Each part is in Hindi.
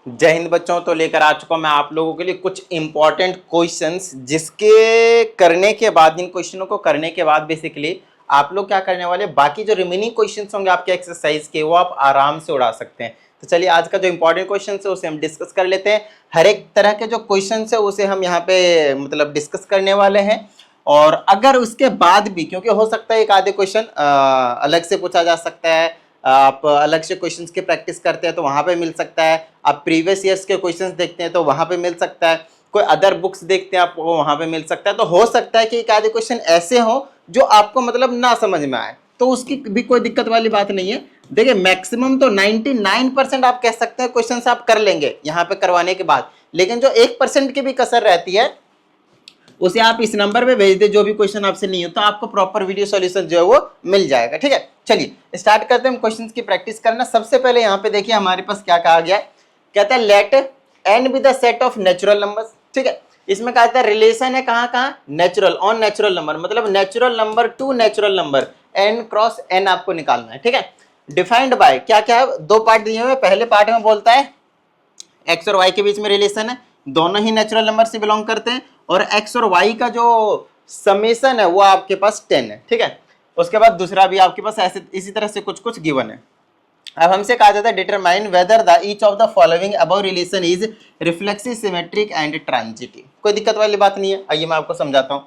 जय हिंद बच्चों। तो लेकर आ चुका हूं मैं आप लोगों के लिए कुछ इंपॉर्टेंट क्वेश्चंस, जिसके करने के बाद, इन क्वेश्चनों को करने के बाद बेसिकली आप लोग क्या करने वाले, बाकी जो रिमेनिंग क्वेश्चंस होंगे आपके एक्सरसाइज के, वो आप आराम से उड़ा सकते हैं। तो चलिए आज का जो इंपॉर्टेंट क्वेश्चन है उसे हम डिस्कस कर लेते हैं। हर एक तरह के जो क्वेश्चन है उसे हम यहाँ पे मतलब डिस्कस करने वाले हैं। और अगर उसके बाद भी, क्योंकि हो सकता है एक आधे क्वेश्चन अलग से पूछा जा सकता है, आप अलग से क्वेश्चंस की प्रैक्टिस करते हैं तो वहां पे मिल सकता है, आप प्रीवियस ईयर्स के क्वेश्चंस देखते हैं तो वहां पे मिल सकता है, कोई अदर बुक्स देखते हैं आपको वहां पे मिल सकता है। तो हो सकता है कि एक आधे क्वेश्चन ऐसे हो जो आपको मतलब ना समझ में आए, तो उसकी भी कोई दिक्कत वाली बात नहीं है। देखिए मैक्सिमम तो 99% आप कह सकते हैं क्वेश्चन आप कर लेंगे यहाँ पे करवाने के बाद, लेकिन जो 1% की भी कसर रहती है उसे आप इस नंबर पे भेज दे, जो भी क्वेश्चन आपसे नहीं होता आपको प्रॉपर वीडियो सॉल्यूशन जो है वो मिल जाएगा। ठीक है, चलिए स्टार्ट करते हैं हम क्वेश्चंस की प्रैक्टिस करना। सबसे पहले यहाँ पे देखिए हमारे पास क्या कहा गया है, कहता है let n B the set of natural numbers. ठीक है, इसमें कहता है रिलेशन है कहाँ कहाँ, नेचुरल, ऑन नेचुरल नंबर, मतलब natural number to natural number, n cross n आपको निकालना है। ठीक है, डिफाइंड बाय क्या क्या है, दो पार्ट दिए हुए। पहले पार्ट में बोलता है x और y के बीच में रिलेशन है, दोनों ही नेचुरल नंबर से बिलोंग करते हैं, और x और y का जो समेशन है वो आपके पास 10 है। ठीक है, उसके बाद दूसरा भी आपके पास ऐसे इसी तरह से कुछ कुछ गिवन है। अब हमसे कहा जाता है determine whether the each of the following above relation is reflexive, symmetric and transitive. कोई दिक्कत वाली बात नहीं है, आइए मैं आपको समझाता हूँ।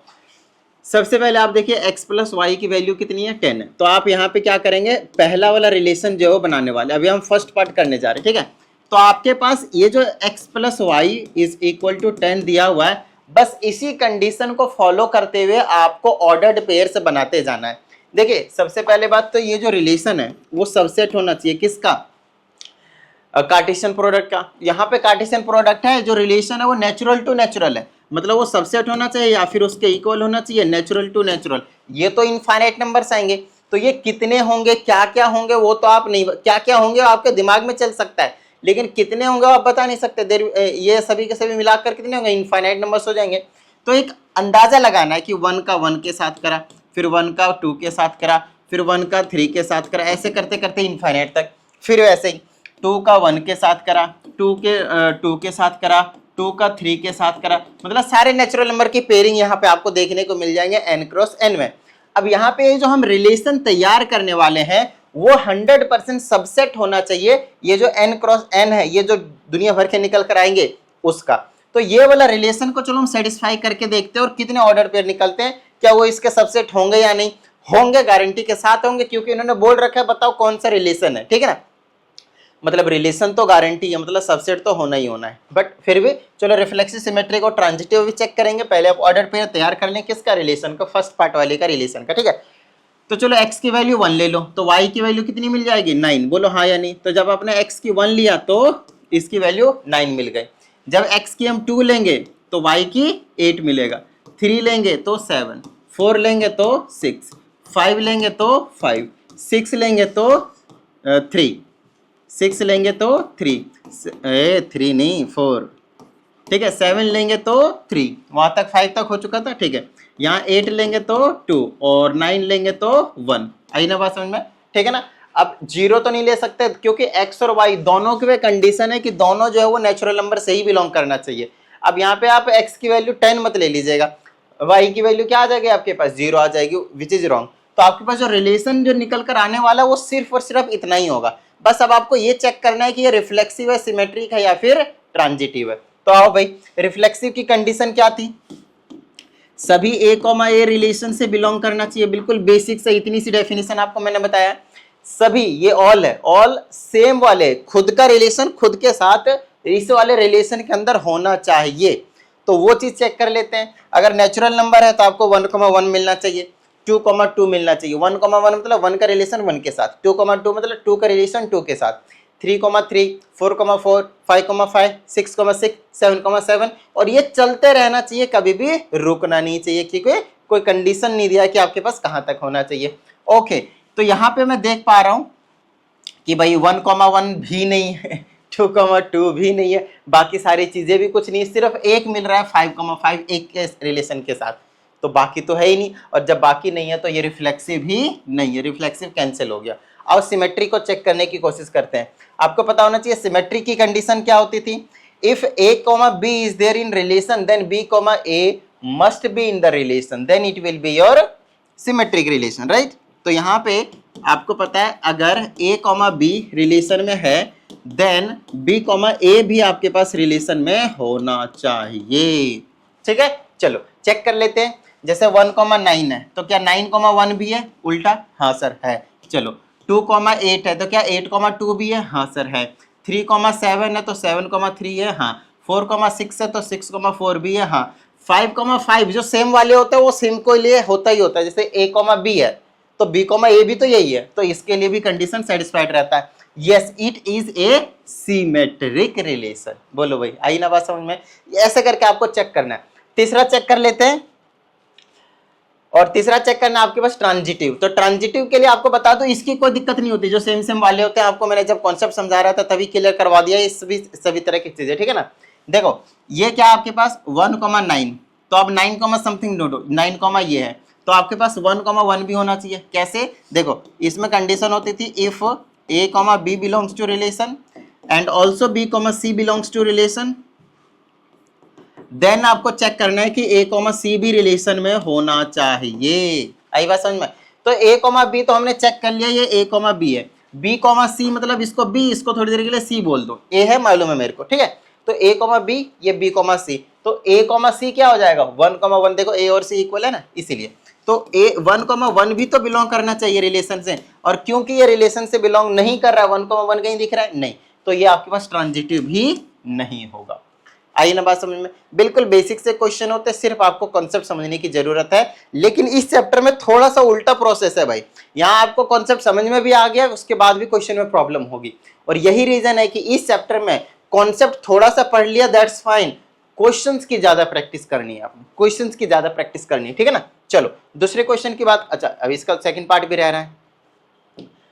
सबसे पहले आप देखिए x प्लस वाई की वैल्यू कितनी है, 10 है। तो आप यहाँ पे क्या करेंगे, पहला वाला रिलेशन जो है वो बनाने वाले, अभी हम फर्स्ट पार्ट करने जा रहे हैं। ठीक है, तो आपके पास ये जो x plus Y is equal to 10 दिया हुआ है, बस इसी कंडीशन को फॉलो करते हुए आपको ऑर्डर्ड पेयर से बनाते जाना है। देखिए सबसे पहले बात तो ये जो रिलेशन है वो सबसेट होना चाहिए किसका, कार्टेशियन प्रोडक्ट का। यहाँ पे कार्टेशियन प्रोडक्ट है, जो रिलेशन है वो नेचुरल टू नेचुरल है, मतलब वो सबसेट होना चाहिए या फिर उसके इक्वल होना चाहिए, नेचुरल टू नेचुरल। ये तो इनफाइनाइट नंबर्स आएंगे, तो ये कितने होंगे क्या क्या होंगे वो तो आप नहीं, क्या क्या होंगे आपके दिमाग में चल सकता है, लेकिन कितने होंगे आप बता नहीं सकते। ये सभी के सभी मिलाकर कितने होंगे, इनफाइनाइट नंबर्स हो जाएंगे। तो एक अंदाजा लगाना है कि 1 का 1 के साथ करा, फिर 1 का 2 के साथ करा, फिर 1 का 3 के साथ करा, ऐसे करते करते इनफाइनाइट तक। फिर वैसे ही 2 का 1 के साथ करा, 2 के साथ करा, 2 का 3 के साथ करा, मतलब सारे नेचुरल नंबर की पेयरिंग यहाँ पे आपको देखने को मिल जाएंगे n क्रॉस n में। अब यहाँ पे जो हम रिलेशन तैयार करने वाले हैं वो 100% सबसेट होना चाहिए, ये जो n क्रॉस n है, ये जो दुनिया भर के निकल कर आएंगे उसका। तो ये वाला रिलेशन को चलो हम सेटिस्फाई करके देखते हैं, और कितने ऑर्डर पेयर निकलते हैं, क्या वो इसके सबसेट होंगे या नहीं होंगे, गारंटी के साथ होंगे, क्योंकि इन्होंने बोल रखा है बताओ कौन सा रिलेशन है। ठीक है ना, मतलब रिलेशन तो गारंटी है, मतलब सबसेट तो होना ही होना है, बट फिर भी चलो रिफ्लेक्सिव, सिमेट्रिक और ट्रांजिटिव भी चेक करेंगे। पहले आप ऑर्डर पेयर तैयार कर लें किसका, रिलेशन का, फर्स्ट पार्ट वाले का रिलेशन का। ठीक है, तो चलो x की वैल्यू 1 ले लो, तो y की वैल्यू कितनी मिल जाएगी, 9। बोलो हाँ या नहीं। तो जब आपने x की 1 लिया तो इसकी वैल्यू 9 मिल गई। जब x की हम 2 लेंगे तो y की 8 मिलेगा, 3 लेंगे तो 7, 4 लेंगे तो 6, 5 लेंगे तो 5, 6 लेंगे तो 3, 6 लेंगे तो 3 नहीं 4। ठीक है, 7 लेंगे तो 3, वहां तक 5 तक हो चुका था। ठीक है, यहाँ 8 लेंगे तो 2 और 9 लेंगे तो 1। आई ना बात समझ में। ठीक है ना, अब 0 तो नहीं ले सकते क्योंकि x और y दोनों की कंडीशन है कि दोनों जो है वो नेचुरल नंबर से ही बिलोंग करना चाहिए। अब यहाँ पे आप x की वैल्यू 10 मत ले लीजिएगा, y की वैल्यू क्या आ जाएगी आपके पास, 0 आ जाएगी, विच इज रॉन्ग। तो आपके पास जो रिलेशन जो निकल कर आने वाला वो सिर्फ और सिर्फ इतना ही होगा। बस अब आपको ये चेक करना है कि ये रिफ्लेक्सिव है, सिमेट्रिक है या फिर ट्रांजिटिव है। तो आओ भाई, रिफ्लेक्सिव की कंडीशन क्या थी, सभी a, रिलेशन से बिलोंग करना चाहिए, बिल्कुल बेसिक से इतनी सी डेफिनेशन आपको मैंने बताया। सभी ये ऑल है, ऑल सेम वाले, खुद का रिलेशन खुद के साथ इस वाले रिलेशन के अंदर होना चाहिए। तो वो चीज चेक कर लेते हैं। अगर नेचुरल नंबर है तो आपको 1,1 मिलना चाहिए, 2,2 मिलना चाहिए। 1,1 मतलब 1 का रिलेशन 1 के साथ, 2,2 मतलब 2 का रिलेशन 2 के साथ, 3,3, 4,4, 5,5, 6,6, 7,7, और ये चलते रहना चाहिए, कभी भी रुकना नहीं चाहिए, क्योंकि कोई कंडीशन नहीं दिया कि आपके पास कहाँ तक होना चाहिए। ओके, तो यहाँ पे मैं देख पा रहा हूँ कि भाई 1,1 भी नहीं है, 2,2 भी नहीं है, बाकी सारी चीजें भी कुछ नहीं, सिर्फ एक मिल रहा है 5,5 एक के रिलेशन के साथ, तो बाकी तो है ही नहीं। और जब बाकी नहीं है तो ये रिफ्लेक्सिव ही नहीं है, रिफ्लेक्सिव कैंसिल हो गया। और सिमेट्री को चेक करने की कोशिश करते हैं। आपको पता होना चाहिए सिमेट्री की कंडीशन क्या होती थी, if a, b is there in relation then b, a must be in the relation, then it will be your symmetric relation, right. तो यहाँ पे आपको पता है अगर a, b रिलेशन में है देन b, a भी आपके पास रिलेशन में होना चाहिए, ठीक है। चलो चेक कर लेते हैं, जैसे 1, 9 है तो क्या 9, 1 भी है, उल्टा, हाँ सर है। चलो 2, 8 है तो क्या 8, 2 भी है, हाँ सर है। 3, 7 है तो 7, 3 है, हाँ। 4, 6 है तो 6, 4 भी है, हाँ। 5, 5 जो सेम वाले होते हैं वो सेम को लिए होता ही होता है, जैसे a, b है तो b, a भी तो यही है, तो इसके लिए भी कंडीशन सेटिस्फाइड रहता है। Yes it is a symmetric relation. बोलो भाई, आई ना बात समझ में। ऐसे करके आपको चेक करना है। तीसरा चेक कर लेते हैं, और तीसरा चेक करना आपके पास ट्रांजिटिव। तो ट्रांजिटिव के लिए आपको बता दो इसकी कोई दिक्कत नहीं होती, जो सेम सेम वाले होते हैं आपको मैंने जब कॉन्सेप्ट समझा रहा था तभी क्लियर करवा दिया, इस सभी तरह की चीजें, ठीक है ना। देखो ये क्या आपके पास 1, 9, तो अब 9, समथिंग नोट 9, ये है तो आपके पास 1, 1 भी होना चाहिए। कैसे, देखो इसमें कंडीशन होती थी if a, b belongs to relation and also b, c belongs to relation, then आपको चेक करना है कि a, c भी रिलेशन में होना चाहिए। आई बात समझ में। तो a, b तो हमने चेक कर लिया, ये a, b है। b, c मतलब इसको b, इसको थोड़ी देर के लिए c बोल दो, a है मालूम है मेरे को, ठीक है। तो a, b ये b, c, तो a, c क्या हो जाएगा 1, 1, देखो a और c इक्वल है ना, इसीलिए तो a 1, 1 भी तो बिलोंग करना चाहिए रिलेशन से, और क्योंकि ये रिलेशन से बिलोंग नहीं कर रहा है 1, 1 कहीं दिख रहा है नहीं, तो ये आपके पास ट्रांजिटिव भी नहीं होगा। आई ना बात समझ में। बिल्कुल बेसिक से क्वेश्चन होते हैं, सिर्फ आपको कॉन्सेप्ट समझने की जरूरत है। लेकिन इस चैप्टर में थोड़ा सा उल्टा प्रोसेस है भाई, यहाँ आपको कॉन्सेप्ट समझ में भी आ गया, उसके बाद भी क्वेश्चन में प्रॉब्लम होगी, और यही रीजन है कि इस चैप्टर में कॉन्सेप्ट थोड़ा सा पढ़ लिया दैट्स फाइन, क्वेश्चंस की ज्यादा प्रैक्टिस करनी है आपने, क्वेश्चंस की ज्यादा प्रैक्टिस करनी है, ठीक है ना। चलो दूसरे क्वेश्चन की बात, अच्छा अब इसका सेकंड पार्ट भी रह रहा है,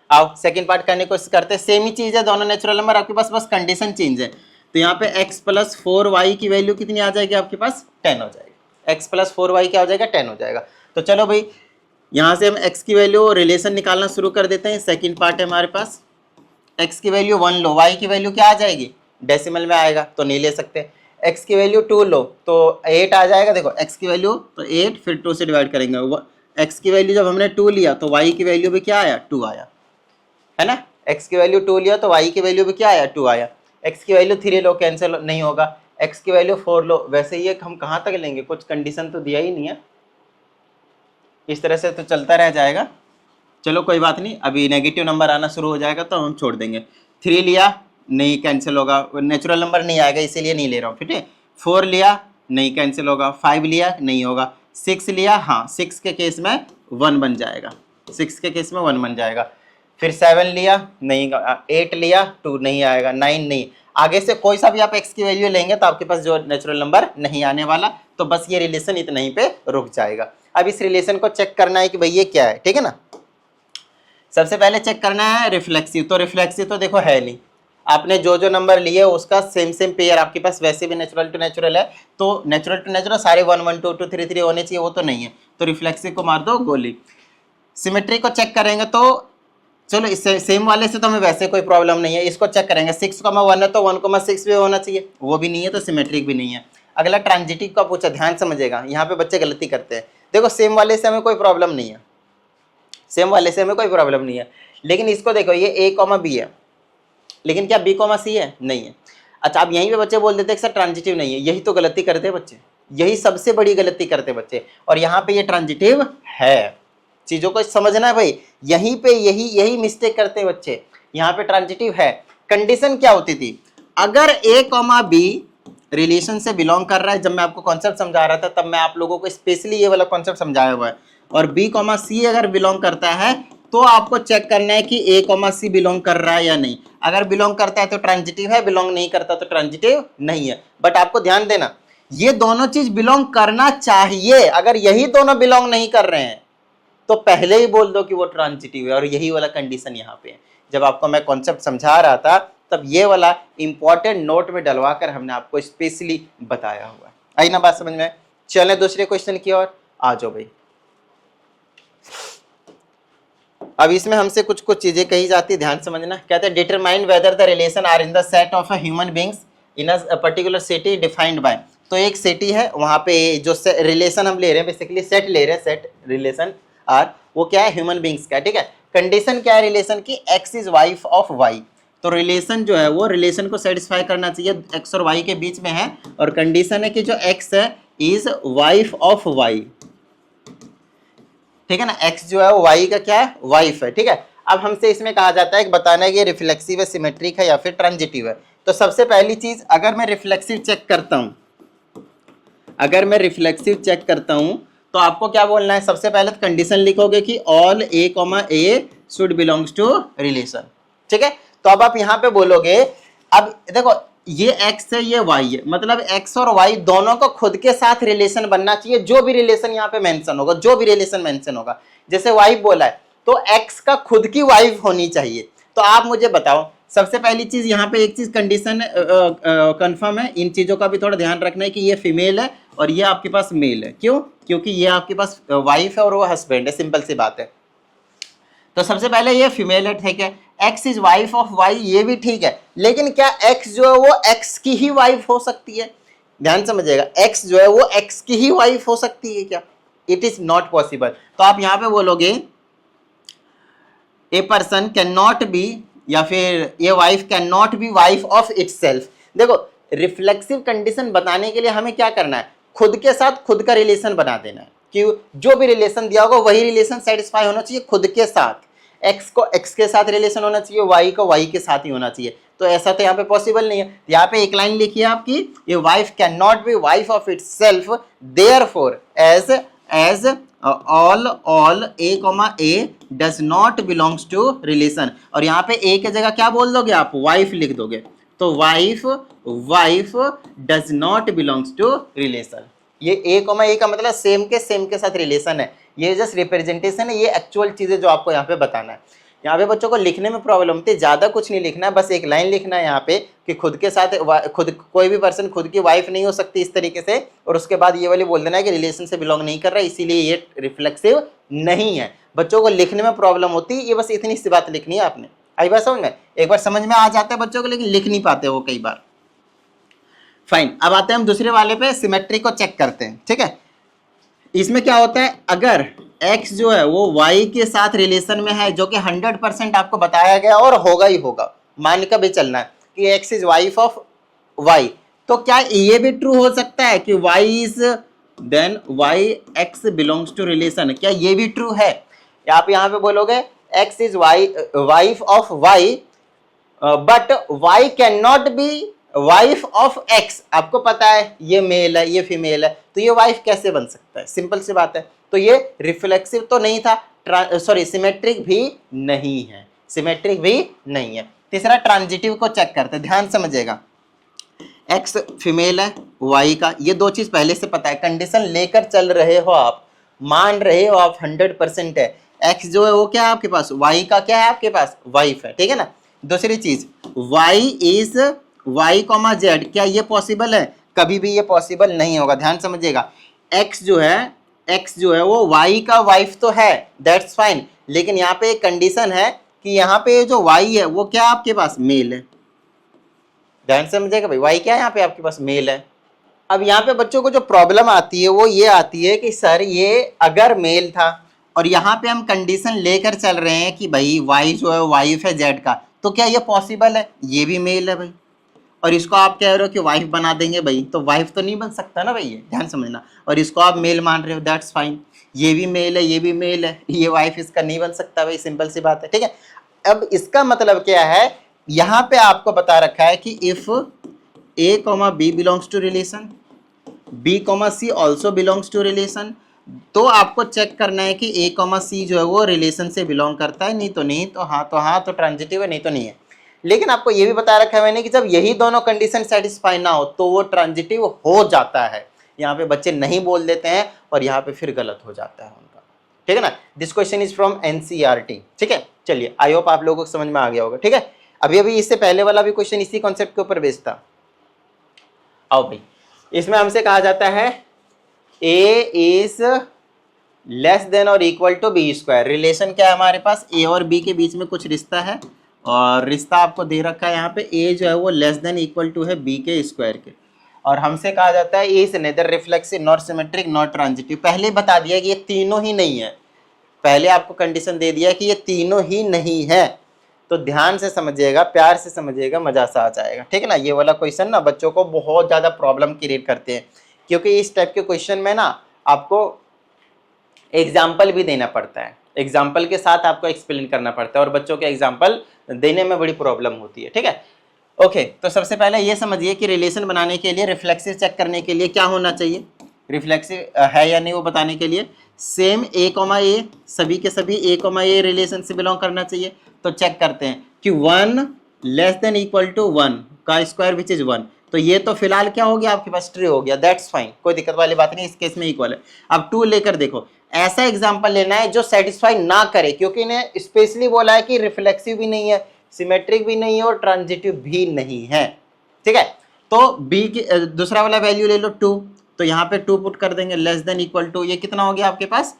आओ सेकंड पार्ट करने की कोशिश करते हैं। सेम ही चीज है, दोनों नेचुरल नंबर आपके पास, बस कंडीशन चेंज है। तो यहाँ पे x + 4y की वैल्यू कितनी आ जाएगी आपके पास 10 हो जाएगी, x + 4y क्या हो जाएगा 10 हो जाएगा। तो चलो भाई यहाँ से हम x की वैल्यू रिलेशन निकालना शुरू कर देते हैं। सेकंड पार्ट है हमारे पास, x की वैल्यू 1 लो, y की वैल्यू क्या आ जाएगी डेसिमल में आएगा तो नहीं ले सकते, x की वैल्यू 2 लो तो 8 आ जाएगा। देखो x की वैल्यू तो 8 फिर 2 से डिवाइड करेंगे, x की वैल्यू जब हमने 2 लिया तो y की वैल्यू भी क्या आया 2 आया, है ना। x की वैल्यू 2 लिया तो y की वैल्यू भी क्या आया 2 आया। x की वैल्यू 3 लो, कैंसिल नहीं होगा। x की वैल्यू 4 लो, वैसे ये हम कहाँ तक लेंगे, कुछ कंडीशन तो दिया ही नहीं है, इस तरह से तो चलता रह जाएगा। चलो कोई बात नहीं, अभी नेगेटिव नंबर आना शुरू हो जाएगा तो हम छोड़ देंगे। 3 लिया नहीं कैंसिल होगा, नेचुरल नंबर नहीं आएगा इसीलिए नहीं ले रहा हूँ, ठीक है। 4 लिया नहीं कैंसिल होगा, 5 लिया नहीं होगा, 6 लिया हाँ 6 के केस में 1 बन जाएगा, 6 के केस में 1 बन जाएगा। फिर 7 लिया नहीं, 8 लिया 2 नहीं आएगा, 9 नहीं, आगे से कोई सा भी आप x की वैल्यू लेंगे तो आपके पास जो नेचुरल नंबर नहीं आने वाला, तो बस ये रिलेशन इतना ही पे रुक जाएगा। अब इस रिलेशन को चेक करना है कि भाई ये क्या है, ठीक है ना। सबसे पहले चेक करना है रिफ्लेक्सिव, तो रिफ्लेक्सिव तो देखो है नहीं, आपने जो जो नंबर लिए उसका सेम सेम पेयर आपके पास वैसे भी नेचुरल टू नेचुरल है, तो नेचुरल टू नेचुरल सारे 1, 1, 2, 2, 3, 3 होने चाहिए, वो तो नहीं है, तो रिफ्लेक्सिव को मार दो गोली। सिमेट्री को चेक करेंगे तो चलो इससे सेम वाले से तो हमें वैसे कोई प्रॉब्लम नहीं है, इसको चेक करेंगे 6,1 है तो 1,6 भी होना चाहिए, वो भी नहीं है तो सिमेट्रिक भी नहीं है। अगला ट्रांजिटिव का पूछा, ध्यान समझेगा, यहाँ पे बच्चे गलती करते हैं। देखो सेम वाले से हमें कोई प्रॉब्लम नहीं है, सेम वाले से हमें कोई प्रॉब्लम नहीं है, लेकिन इसको देखो ये a, b है, लेकिन क्या b, c है नहीं है। अच्छा अब यहीं पे बच्चे बोल देते हैं सर ट्रांजिटिव नहीं है, यही तो गलती करते हैं बच्चे, यही सबसे बड़ी गलती करते हैं बच्चे, और यहाँ पे ये ट्रांजिटिव है। चीजों को समझना है भाई, यहीं पे यही मिस्टेक करते हैं बच्चे, यहाँ पे ट्रांजिटिव है। कंडीशन क्या होती थी, अगर a, b रिलेशन से बिलोंग कर रहा है, जब मैं आपको कॉन्सेप्ट समझा रहा था तब मैं आप लोगों को स्पेशली ये वाला कॉन्सेप्ट समझाया हुआ है, और b, c अगर बिलोंग करता है तो आपको चेक करना है कि a, c बिलोंग कर रहा है या नहीं। अगर बिलोंग करता है तो ट्रांजिटिव है, बिलोंग नहीं करता तो ट्रांजिटिव नहीं है। बट आपको ध्यान देना ये दोनों चीज बिलोंग करना चाहिए, अगर यही दोनों बिलोंग नहीं कर रहे हैं तो पहले ही बोल दो कि वो ट्रांजिटिव है, और यही वाला कंडीशन यहाँ पे है। जब आपको मैं कॉन्सेप्ट समझा रहा था तब ये वाला इंपॉर्टेंट नोट में डलवा कर हमने आपको स्पेशली बताया हुआ है। आई ना बात समझ में। चलें दूसरे क्वेश्चन की ओर, आ जाओ भाई। अब इसमें हमसे कुछ कुछ चीजें कही जाती है, ध्यान समझना। कहते हैं determine whether the relation R in the set of a human beings in a particular city defined by. तो एक सिटी है, वहां पे जो रिलेशन हम ले रहे हैं, बेसिकली सेट ले रहे हैं, सेट रिलेशन आर, वो क्या है, ह्यूमन बींग्स का, ठीक है। कंडीशन क्या है रिलेशन की, x is wife of y. तो रिलेशन जो है वो रिलेशन को सेटिस्फाई करना चाहिए, एक्स और वाई के बीच में है, और कंडीशन है कि जो एक्स है इज वाइफ ऑफ वाई, ठीक है ना। एक्स जो है वो वाई का क्या है, वाइफ है, ठीक है। अब हमसे इसमें कहा जाता है कि बताना है कि रिफ्लेक्सिव है, सिमेट्रिक है या फिर ट्रांजिटिव है। तो सबसे पहली चीज, अगर मैं रिफ्लेक्सिव चेक करता हूं, अगर मैं रिफ्लेक्सिव चेक करता हूं तो आपको क्या बोलना है, सबसे पहले तो कंडीशन लिखोगे कि all a comma A should belongs to relation, ठीक है। तो अब आप यहां पे बोलोगे, अब देखो ये x है ये y है, मतलब x और y दोनों को खुद के साथ रिलेशन बनना चाहिए, जो भी रिलेशन यहाँ पे मेंशन होगा, जो भी रिलेशन मेंशन होगा। जैसे वाइफ बोला है तो x का खुद की वाइफ होनी चाहिए। तो आप मुझे बताओ, सबसे पहली चीज यहाँ पे एक चीज कंडीशन कंफर्म है, इन चीजों का भी थोड़ा ध्यान रखना है कि ये फीमेल है और ये आपके पास मेल है। क्यों? क्योंकि ये आपके पास वाइफ है और वो हस्बैंड है, सिंपल सी बात है। तो सबसे पहले ये फीमेल है, ठीक है। X is wife of y, ये भी ठीक है, लेकिन क्या एक्स जो है वो एक्स की ही वाइफ हो सकती है? ध्यान समझिएगा, एक्स जो है वो एक्स की ही वाइफ हो सकती है क्या? It is not possible. तो आप यहां पे बोलोगे a person can not B, या फिर ये wife can not be wife of itself. देखो रिफ्लेक्सिव कंडीशन बताने के लिए हमें क्या करना है, खुद के साथ खुद का रिलेशन बना देना है कि जो भी रिलेशन दिया होगा वही रिलेशन सेटिस्फाई होना चाहिए खुद के साथ। एक्स को एक्स के साथ रिलेशन होना चाहिए, वाई को वाई के साथ ही होना चाहिए। तो ऐसा तो यहाँ पे पॉसिबल नहीं है। यहाँ पे एक लाइन लिखी है आपकी, ये wife can not be wife of itself, therefore as all a comma a does not belongs to relation. और यहाँ पे ए की जगह क्या बोल दोगे आप, वाइफ लिख दोगे। तो wife does not belongs to relation. ये ए कॉमा ए का मतलब सेम के साथ रिलेशन है, ये जस्ट रिप्रेजेंटेशन है, ये एक्चुअल चीजें जो आपको यहाँ पे बताना है। यहाँ पे बच्चों को लिखने में प्रॉब्लम थी, ज्यादा कुछ नहीं लिखना है, बस एक लाइन लिखना है यहाँ पे कि खुद के साथ खुद कोई भी पर्सन खुद की वाइफ नहीं हो सकती इस तरीके से, और उसके बाद ये वाली बोल देना है कि रिलेशन से बिलोंग नहीं कर रहा है, इसीलिए ये रिफ्लेक्सिव नहीं है। बच्चों को लिखने में प्रॉब्लम होती है, ये बस इतनी सी बात लिखनी है आपने। आई बात समझ में? एक बार समझ में आ जाता है बच्चों को, लेकिन लिख नहीं पाते वो कई बार। फाइन, अब आते हैं हम दूसरे वाले पे, सिमेट्री को चेक करते हैं, ठीक है। इसमें क्या होता है, अगर x जो है वो y के साथ रिलेशन में है, जो कि 100% आपको बताया गया और होगा ही होगा, मान कर भी चलना है कि x is wife of y, तो क्या ये भी ट्रू हो सकता है कि y is then y x belongs to relation? क्या ये भी ट्रू है? आप यहाँ पे बोलोगे x is wife of y but y can not be wife of x. आपको पता है ये मेल है ये फीमेल है, तो ये वाइफ कैसे बन सकता है? सिंपल सी बात है। तो ये रिफ्लेक्सिव तो नहीं था, सिमेट्रिक भी नहीं है, सिमेट्रिक भी नहीं है। तीसरा ट्रांजिटिव को चेक करते हैं, ध्यान समझिएगा। एक्स फीमेल है, वाई का, ये दो चीज पहले से पता है, कंडीशन लेकर चल रहे हो आप, मान रहे हो आप, 100% है। एक्स जो है वो क्या है आपके पास, वाई का क्या है आपके पास, वाइफ है, ठीक है ना। दूसरी चीज, y is y comma z, क्या ये पॉसिबल है? कभी भी ये पॉसिबल नहीं होगा, ध्यान समझिएगा। x जो है वो y का वाइफ तो है, दैट्स फाइन, लेकिन यहाँ पे एक कंडीशन है कि यहाँ पे जो y है वो क्या आपके पास, मेल है। ध्यान समझिएगा भाई, y क्या है यहाँ पे आपके पास, मेल है। अब यहाँ पे बच्चों को जो प्रॉब्लम आती है वो ये आती है कि सर ये अगर मेल था और यहाँ पे हम कंडीशन लेकर चल रहे हैं कि भाई y जो है वाइफ है z का, तो क्या ये पॉसिबल है? ये भी मेल है भाई, और इसको आप कह रहे हो कि वाइफ बना देंगे भाई, तो वाइफ तो नहीं बन सकता ना भाई, ये ध्यान समझना। और इसको आप मेल मान रहे हो, दैट्स फाइन, ये भी मेल है ये भी मेल है, ये वाइफ इसका नहीं बन सकता भाई, सिंपल सी बात है, ठीक है। अब इसका मतलब क्या है, यहाँ पे आपको बता रखा है कि if A comma B belongs to relation, b comma c also belongs to relation, तो आपको चेक करना है कि ए कॉमा सी जो है वो रिलेशन से बिलोंग करता है, नहीं तो नहीं, तो हाँ तो ट्रांजिटिव है, नहीं तो नहीं है। लेकिन आपको ये भी बता रखा है मैंने कि जब यही दोनों कंडीशन सेटिस्फाई ना हो तो वो ट्रांजिटिव हो जाता है। यहाँ पे बच्चे नहीं बोल देते हैं और यहाँ पे फिर गलत हो जाता है उनका, ठीक है ना। This question is from NCERT, ठीक है। चलिए, आई होप आप लोगों को समझ में आ गया होगा, ठीक है। अभी इससे पहले वाला भी क्वेश्चन इसी कॉन्सेप्ट के ऊपर बेस्ड था। आओ भाई, इसमें हमसे कहा जाता है ए इज लेस देन और equal to B square. Relation क्या है हमारे पास, ए और बी के बीच में कुछ रिश्ता है और रिश्ता आपको दे रखा है यहाँ पे, ए जो है वो लेस देन इक्वल टू है बी के स्क्वायर के, और हमसे कहा जाता है ए is neither reflexive not symmetric not transitive. पहले बता दिया कि ये तीनों ही नहीं है, पहले आपको कंडीशन दे दिया कि ये तीनों ही नहीं है। तो ध्यान से समझिएगा, प्यार से समझिएगा, मजा सा आ जाएगा, ठीक है ना। ये वाला क्वेश्चन ना बच्चों को बहुत ज्यादा प्रॉब्लम क्रिएट करते हैं, क्योंकि इस टाइप के क्वेश्चन में ना आपको एग्जाम्पल भी देना पड़ता है, एग्जाम्पल के साथ आपको एक्सप्लेन करना पड़ता है, और बच्चों के एग्जाम्पल देने में बड़ी प्रॉब्लम होती है, ठीक है। ओके, तो सबसे पहले ये समझिए कि रिलेशन बनाने के लिए, रिफ्लेक्सिव चेक करने के लिए क्या होना चाहिए, रिफ्लेक्सिव है या नहीं वो बताने के लिए सेम ए कॉमा ए, सभी के सभी ए कॉमा ए रिलेशन से बिलोंग करना चाहिए। तो चेक करते हैं कि 1 लेस देन इक्वल टू 1 का स्क्वायर विच इज 1, तो ये तो फिलहाल क्या हो गया आपके पास, ट्रू हो गया, दैट्स फाइन, कोई दिक्कत वाली बात नहीं, इस केस में इक्वल है। अब 2 लेकर देखो, ऐसा एग्जाम्पल लेना है जो सेटिस्फाई ना करे, क्योंकि इन्हें स्पेशली बोला है कि रिफ्लेक्सिव भी नहीं है, सिमेट्रिक भी नहीं है और ट्रांजिटिव भी नहीं है, ठीक है। तो बी की दूसरा वाला वैल्यू ले लो 2, तो यहाँ पे 2 पुट कर देंगे, लेस देन इक्वल टू, ये कितना हो गया आपके पास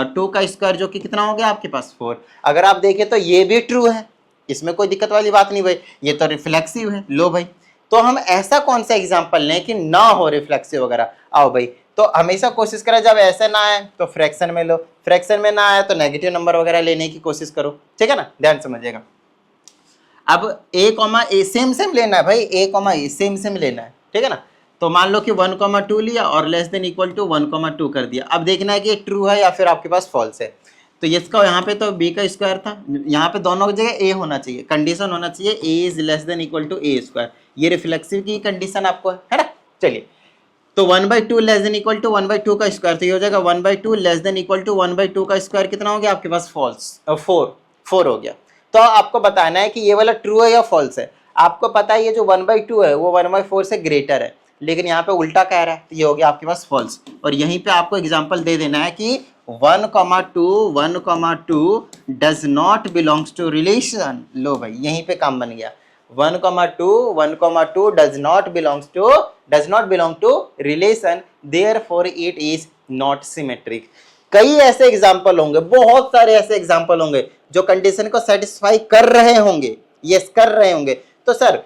2 का स्क्वायर, जो कि कितना हो गया आपके पास 4। अगर आप देखें तो ये भी ट्रू है, इसमें कोई दिक्कत वाली बात नहीं भाई, ये तो रिफ्लेक्सिव है। लो भाई, तो हम ऐसा कौन सा एग्जाम्पल लें कि ना हो रिफ्लेक्सिव वगैरह। आओ भाई, तो हमेशा कोशिश करें जब ऐसे ना आए तो फ्रैक्शन में लो, फ्रैक्शन में ना आए तो नेगेटिव नंबर वगैरह लेने की कोशिश करो, ठीक है ना, ध्यान समझिएगा। अब ए कॉमा ए सेम सेम लेना है भाई, ए कॉमा ए सेम सेम लेना है, ठीक है ना। तो मान लो कि 1,2 लिया और लेस देन इक्वल टू 1,2 कर दिया। अब देखना है कि ट्रू है या फिर आपके पास फॉल्स है। तो इसका यहाँ पे तो बी का स्क्वायर था, यहाँ पे दोनों की जगह ए होना चाहिए, कंडीशन होना चाहिए A is less than equal to A square, ये रिफ्लेक्सिव की कंडीशन आपको है ना। चलिए, तो 1/2 लेस देन इक्वल टू 1/2 का स्क्वायर, तो ये हो जाएगा 1/2 लेस देन इक्वल टू 1/2 का स्क्वायर, कितना हो गया आपके पास फॉल्स, 4 हो गया। तो आपको बताना है कि ये वाला ट्रू है या फॉल्स है। आपको पता है ये जो 1/2 है वो 1/4 से ग्रेटर है, लेकिन यहाँ पे उल्टा कह रहा है, तो ये हो गया आपके पास फॉल्स। और यहीं पे आपको एग्जांपल दे देना है कि 1,2 does not belongs to relation. लो भाई, यहीं पे काम बन गया, 1,2 does not belong to relation, therefore it is not symmetric. कई ऐसे एग्जाम्पल होंगे, बहुत सारे ऐसे एग्जाम्पल होंगे जो कंडीशन को सेटिस्फाई कर रहे होंगे, यस कर रहे होंगे। तो सर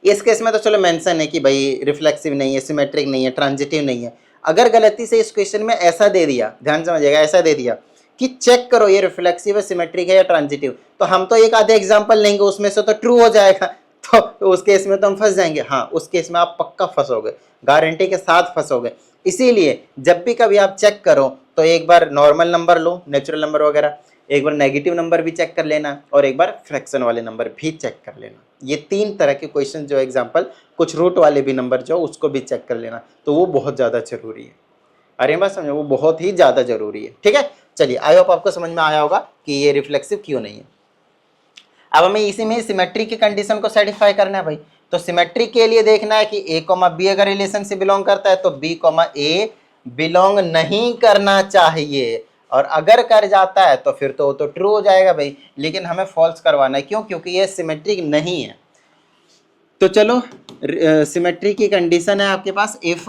इस केस में तो चलो मेंशन है कि भाई रिफ्लेक्सिव नहीं है, सिमेट्रिक नहीं है, ट्रांजिटिव नहीं है। अगर गलती से इस क्वेश्चन में ऐसा दे दिया, ध्यान समझिएगा, ऐसा दे दिया कि चेक करो ये रिफ्लेक्सिव है, सिमेट्रिक है या ट्रांजिटिव, तो हम तो एक आधे एग्जाम्पल लेंगे, उसमें से तो ट्रू हो जाएगा, तो उस केस में तो हम फंस जाएंगे। हाँ, उस केस में आप पक्का फंसोगे, गारंटी के साथ फंसोगे। इसीलिए जब भी कभी आप चेक करो तो एक बार नॉर्मल नंबर लो, नेचुरल नंबर वगैरह, एक बार नेगेटिव नंबर भी चेक कर लेना और एक बार फ्रैक्शन वाले नंबर भी चेक कर लेना। ये 3 तरह के क्वेश्चन जो एग्जांपल, कुछ रूट वाले भी नंबर जो उसको भी चेक कर लेना, तो वो बहुत ज़्यादा जरूरी है। अरे बात समझो, वो बहुत ही ज़्यादा जरूरी है, ठीक है। चलिए, आई होप आपको समझ में आया होगा कि ये रिफ्लेक्सिव क्यों नहीं है। अब हमें इसी में सिमेट्री की कंडीशन को सेटिस्फाई करना है भाई। तो सिमेट्री के लिए देखना है कि ए कॉमा बी अगर रिलेशन से बिलोंग करता है तो बी कॉमा ए बिलोंग नहीं करना चाहिए, और अगर कर जाता है तो फिर तो वो तो ट्रू हो जाएगा भाई, लेकिन हमें फॉल्स करवाना है। क्यों? क्योंकि ये सिमेट्रिक नहीं है। तो चलो, सिमेट्री की कंडीशन है आपके पास, if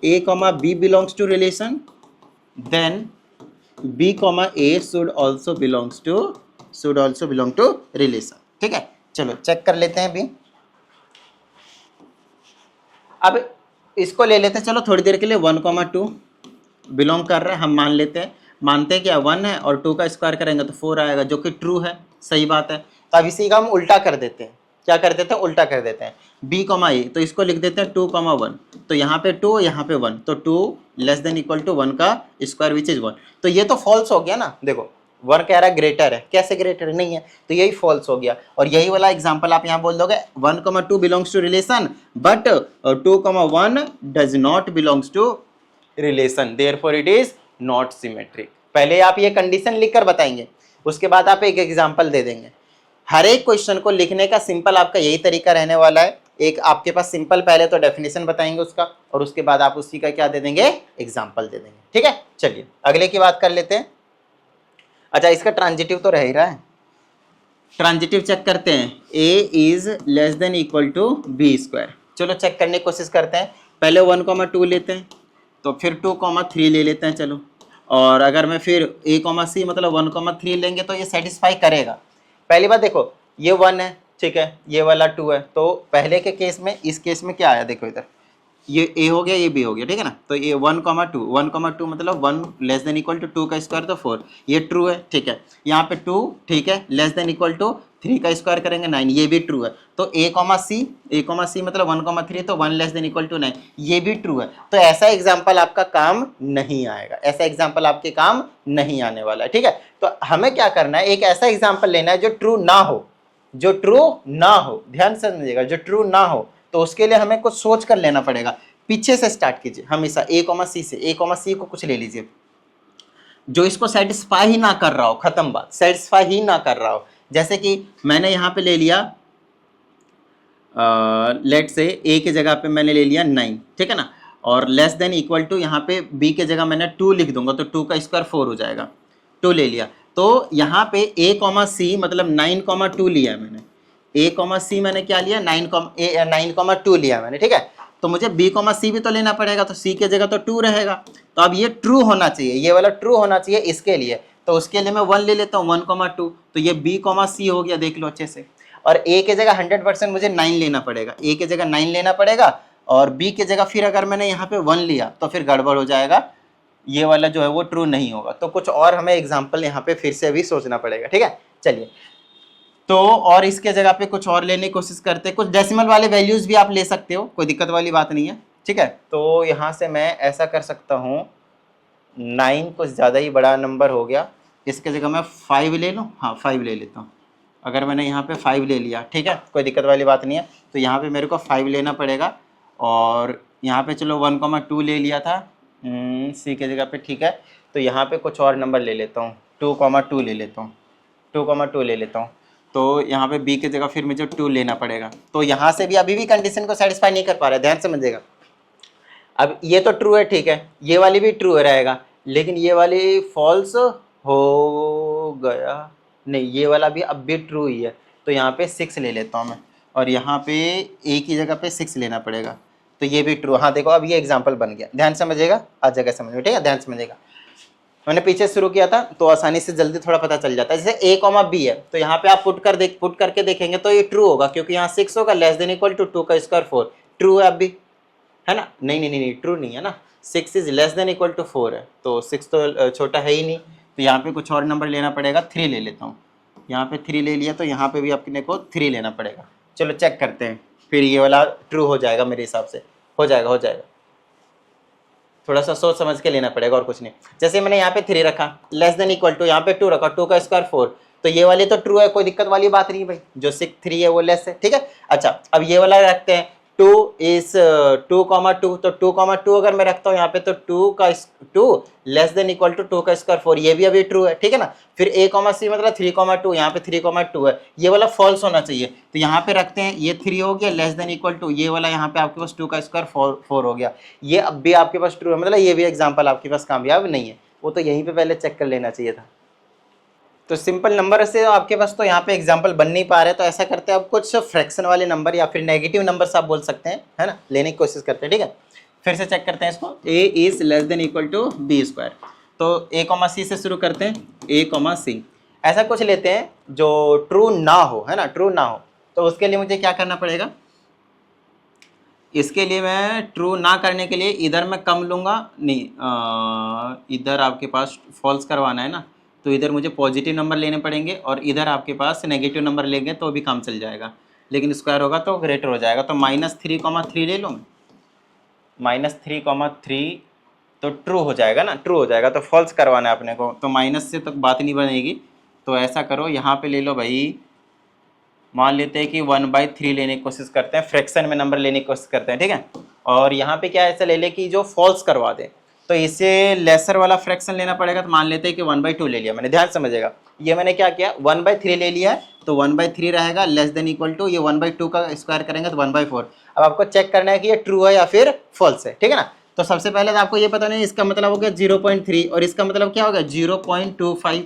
A comma B belongs to relation then B comma A should also belong to relation, ठीक है। चलो चेक कर लेते हैं अभी। अब इसको ले लेते हैं, चलो थोड़ी देर के लिए 1,2 बिलोंग कर रहा है, हम मानते हैं कि 1 है और 2 का स्क्वायर करेंगे तो 4 आएगा, जो कि ट्रू है, सही बात है। तो अब इसी का हम उल्टा कर देते हैं, क्या कर देते हैं, उल्टा कर देते हैं। बी कॉमा ए, तो इसको लिख देते हैं 2,1, तो यहाँ पे 2 यहाँ पे 1, तो 2 लेस देन इक्वल टू 1 का स्क्वायर विच इज 1। तो ये तो फॉल्स हो गया ना, देखो 1 कह रहा है ग्रेटर है, कैसे ग्रेटर नहीं है, तो यही फॉल्स हो गया। और यही वाला एग्जांपल आप यहाँ बोल दोगे 1,2 belongs to relation but 2,1 does not belongs to relation, therefore it is not symmetric. पहले आप ये कंडीशन लिखकर बताएंगे, उसके बाद आप एक एग्जांपल दे देंगे। हर एक क्वेश्चन को लिखने का सिंपल आपका यही तरीका रहने वाला है। एक आपके पास सिंपल पहले तो डेफिनेशन बताएंगे उसका, और उसके बाद आप उसी का क्या दे देंगे, एग्जांपल दे देंगे, ठीक है। चलिए अगले की बात कर लेते हैं। अच्छा, इसका ट्रांजिटिव तो रह ही रहा है, ट्रांजिटिव चेक करते हैं, A is less than equal to B square. चलो चेक करने की कोशिश करते हैं। पहले 1,2 लेते हैं, तो फिर 2,3 ले लेते हैं। चलो और अगर मैं फिर a कॉमा सी मतलब 1,3 लेंगे तो ये सेटिस्फाई करेगा। पहली बात देखो ये 1 है, ठीक है, ये वाला 2 है, तो पहले के केस में, इस केस में क्या आया देखो इधर, ये a हो गया, ये b हो गया, ठीक है ना। तो ये 1,2 1,2 मतलब 1 लेस देन इक्वल टू 2 का स्क्वायर तो 4, ये ट्रू है, ठीक है। यहाँ पे 2, ठीक है, लेस देन इक्वल टू 3 का स्क्वायर करेंगे 9, ये भी ट्रू है। तो a c मतलब 1,3 तो 1 लेस देन इक्वल टू 9, ये भी ट्रू है। तो ऐसा एग्जाम्पल आपका काम नहीं आएगा, ऐसा एग्जाम्पल आपके काम नहीं आने वाला है, ठीक है। तो हमें क्या करना है, एक ऐसा एग्जाम्पल लेना है जो ट्रू ना हो, जो ट्रू ना हो, ध्यान से समझिएगा, जो ट्रू ना हो। तो उसके लिए हमें कुछ सोच कर लेना पड़ेगा। पीछे से स्टार्ट कीजिए हमेशा, a कॉमा सी को कुछ ले लीजिए जो इसको सेटिस्फाई ही ना कर रहा हो, खत्म बात, सेटिस्फाई ही ना कर रहा हो। जैसे कि मैंने यहाँ पे ले लिया लेट से a की जगह पे मैंने ले लिया 9, ठीक है ना, और लेस देन इक्वल टू यहाँ पे b की जगह मैंने 2 लिख दूंगा तो 2 का स्क्वायर 4 हो जाएगा, 2 ले लिया। तो यहाँ पे a कॉमा सी मतलब 9,2 लिया मैंने, a कॉमा सी मैंने क्या लिया 9,2 लिया मैंने, ठीक है। तो मुझे b कॉमा सी भी तो लेना पड़ेगा, तो c की जगह तो 2 रहेगा। तो अब ये ट्रू होना चाहिए, ये वाला ट्रू होना चाहिए इसके लिए, तो उसके लिए मैं 1 ले लेता हूँ 1,2, तो ये b कॉमा सी हो गया, देख लो अच्छे से। और a की जगह 100% मुझे 9 लेना पड़ेगा, a की जगह 9 लेना पड़ेगा, और b की जगह फिर अगर मैंने यहाँ पे 1 लिया तो फिर गड़बड़ हो जाएगा, ये वाला जो है वो ट्रू नहीं होगा। तो कुछ और हमें एग्जाम्पल यहाँ पे फिर से अभी सोचना पड़ेगा, ठीक है। चलिए, तो और इसके जगह पे कुछ और लेने की कोशिश करते हैं, कुछ डेसिमल वाले वैल्यूज भी आप ले सकते हो, कोई दिक्कत वाली बात नहीं है, ठीक है। तो यहाँ से मैं ऐसा कर सकता हूँ, 9 कुछ ज़्यादा ही बड़ा नंबर हो गया, इसके जगह मैं 5 ले लूँ, हाँ 5 ले लेता हूँ। अगर मैंने यहाँ पे 5 ले लिया, ठीक है, कोई दिक्कत वाली बात नहीं है। तो यहाँ पे मेरे को 5 लेना पड़ेगा, और यहाँ पे चलो 1,2 ले लिया था सी की जगह पे, ठीक है। तो यहाँ पे कुछ और नंबर ले लेता हूँ, 2,2 ले लेता हूँ, 2,2 ले लेता हूँ। तो यहाँ पे b की जगह फिर मुझे 2 लेना पड़ेगा। तो यहाँ से भी अभी भी कंडीशन को सेटिस्फाई नहीं कर पा रहा है, ध्यान समझिएगा। अब ये तो ट्रू है, ठीक है, ये वाली भी ट्रू रहेगा, लेकिन ये वाली फॉल्स हो गया, नहीं ये वाला भी अब भी ट्रू ही है। तो यहाँ पे 6 ले लेता हूँ मैं, और यहाँ पे a की जगह पे 6 लेना पड़ेगा, तो ये भी ट्रू। हाँ देखो अब ये एग्जाम्पल बन गया, ध्यान समझिएगा, आज जगह समझ में, ठीक है, ध्यान समझिएगा। मैंने पीछे शुरू किया था तो आसानी से जल्दी थोड़ा पता चल जाता है। जैसे a कॉमा बी है, तो यहाँ पे आप पुट करके देखेंगे तो ये ट्रू होगा, क्योंकि यहाँ 6 होगा, लेस देन इक्वल टू 2 का स्क्वायर 4, ट्रू है अब भी, है ना। नहीं ट्रू नहीं है ना, 6 is less than equal to 4 है, तो 6 तो छोटा है ही नहीं। तो यहाँ पे कुछ और नंबर लेना पड़ेगा, 3 ले लेता हूँ, यहाँ पे 3 ले लिया, तो यहाँ पे भी अपने को 3 लेना पड़ेगा। चलो चेक करते हैं, फिर ये वाला ट्रू हो जाएगा मेरे हिसाब से, हो जाएगा। थोड़ा सा सोच समझ के लेना पड़ेगा और कुछ नहीं। जैसे मैंने यहाँ पे 3 रखा, लेस देन इक्वल टू यहाँ पे 2 रखा, 2 का स्क्वायर 4, तो ये वाली तो ट्रू है, कोई दिक्कत वाली बात नहीं भाई, जो 3 है वो लेस है, ठीक है। अच्छा अब ये वाला रखते हैं, 2 इज 2,2, तो 2,2 अगर मैं रखता हूँ यहाँ पे, तो 2 लेस देन इक्वल टू 2 का स्क्वायर 4, ये भी अभी ट्रू है, ठीक है ना। फिर a कॉमा सी मतलब 3,2, यहाँ पे 3,2 है, ये वाला फॉल्स होना चाहिए, तो यहाँ पे रखते हैं, ये 3 हो गया, लेस देन इक्वल टू ये वाला यहाँ पे आपके पास 2 का स्क्वायर 4 हो गया, ये अब भी आपके पास ट्रू है, मतलब ये भी एग्जाम्पल आपके पास कामयाब नहीं है, वो तो यहीं पे पहले चेक कर लेना चाहिए था। तो सिंपल नंबर से आपके पास तो यहाँ पे एग्जाम्पल बन नहीं पा रहे, तो ऐसा करते हैं अब कुछ फ्रैक्शन वाले नंबर या फिर नेगेटिव नंबर्स आप बोल सकते हैं, है ना, लेने की कोशिश करते हैं, ठीक है। फिर से चेक करते हैं इसको, a is less than equal to b square, तो a कॉमा सी से शुरू करते हैं, a कॉमा सी, ऐसा कुछ लेते हैं जो ट्रू ना हो, है ना, ट्रू ना हो। तो उसके लिए मुझे क्या करना पड़ेगा, इसके लिए मैं ट्रू ना करने के लिए इधर मैं कम लूँगा, नहीं इधर आपके पास फॉल्स करवाना है ना, तो इधर मुझे पॉजिटिव नंबर लेने पड़ेंगे, और इधर आपके पास नेगेटिव नंबर लेंगे तो भी काम चल जाएगा, लेकिन स्क्वायर होगा तो ग्रेटर हो जाएगा। तो -3,3 ले लूँ मैं, -3,3 तो ट्रू हो जाएगा ना, ट्रू हो जाएगा, तो फॉल्स करवाना है अपने को, तो माइनस से तो बात नहीं बनेगी। तो ऐसा करो, यहाँ पे ले लो भाई, मान लेते हैं कि 1/3 लेने की कोशिश करते हैं, फ्रैक्शन में नंबर लेने की कोशिश करते हैं, ठीक है। और यहाँ पे क्या ऐसा ले ले कि जो फॉल्स करवा दे, तो इसे लेसर वाला फ्रैक्शन लेना पड़ेगा, तो मान लेते हैं कि 1/2 ले लिया मैंने, ध्यान समझिएगा। ये मैंने क्या किया, 1/3 ले लिया है, तो 1/3 रहेगा, लेस देन इक्वल टू ये 1/2 का स्क्वायर करेंगे तो 1/4। अब आपको चेक करना है कि ये ट्रू है या फिर फॉल्स है, ठीक है ना। तो सबसे पहले तो आपको ये पता नहीं, इसका मतलब हो गया 0.3, और इसका मतलब क्या होगा 0.25,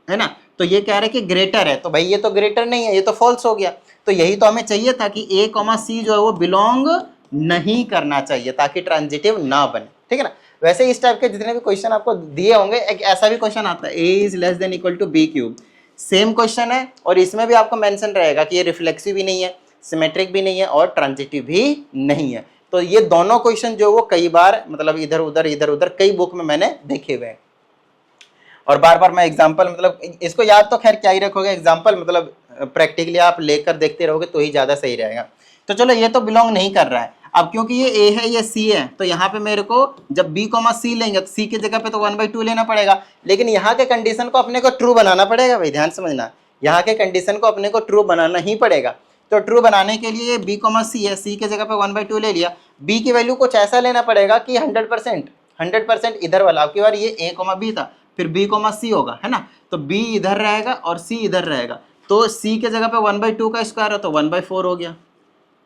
है ना। तो ये कह रहे हैं कि ग्रेटर है, तो भाई ये तो ग्रेटर नहीं है, ये तो फॉल्स हो गया। तो यही तो हमें चाहिए था कि a, c जो है वो बिलोंग नहीं करना चाहिए, ताकि ट्रांजिटिव ना बने। ठीक है ना। वैसे इस टाइप के जितने भी क्वेश्चन आपको दिए होंगे, एक ऐसा भी क्वेश्चन आता है a is less than equal to b cube, same question है और इसमें भी आपको मेंशन रहेगा कि ये रिफ्लेक्सिव भी नहीं है, सिमेट्रिक भी नहीं है और ट्रांजिटिव भी नहीं है। तो ये दोनों क्वेश्चन जो वो कई बार मतलब इधर उधर कई बुक में मैंने देखे हुए हैं और बार बार मैं एग्जांपल मतलब इसको याद तो खैर क्या ही रखोगे, एग्जांपल मतलब प्रैक्टिकली आप लेकर देखते रहोगे तो ही ज्यादा सही रहेगा। तो चलो ये तो बिलोंग नहीं कर रहा है, अब क्योंकि ये ए है ये सी है तो यहाँ पे मेरे को जब बी कॉमा सी लेंगे तो सी की जगह पे तो 1/2 लेना पड़ेगा, लेकिन यहाँ के कंडीशन को अपने को ट्रू बनाना पड़ेगा भाई, ध्यान समझना, यहाँ के कंडीशन को अपने को ट्रू बनाना ही पड़ेगा। तो ट्रू बनाने के लिए बी कॉमा सी है, सी की जगह पे 1/2 ले लिया, बी की वैल्यू कुछ ऐसा लेना पड़ेगा कि 100% इधर वाला, आपकी बार ये ए कॉमा बी था फिर बी कॉमा सी होगा, है ना, तो बी इधर रहेगा और सी इधर रहेगा, तो सी के जगह पे 1/2 का स्क्वायर हो तो 1/4 हो गया,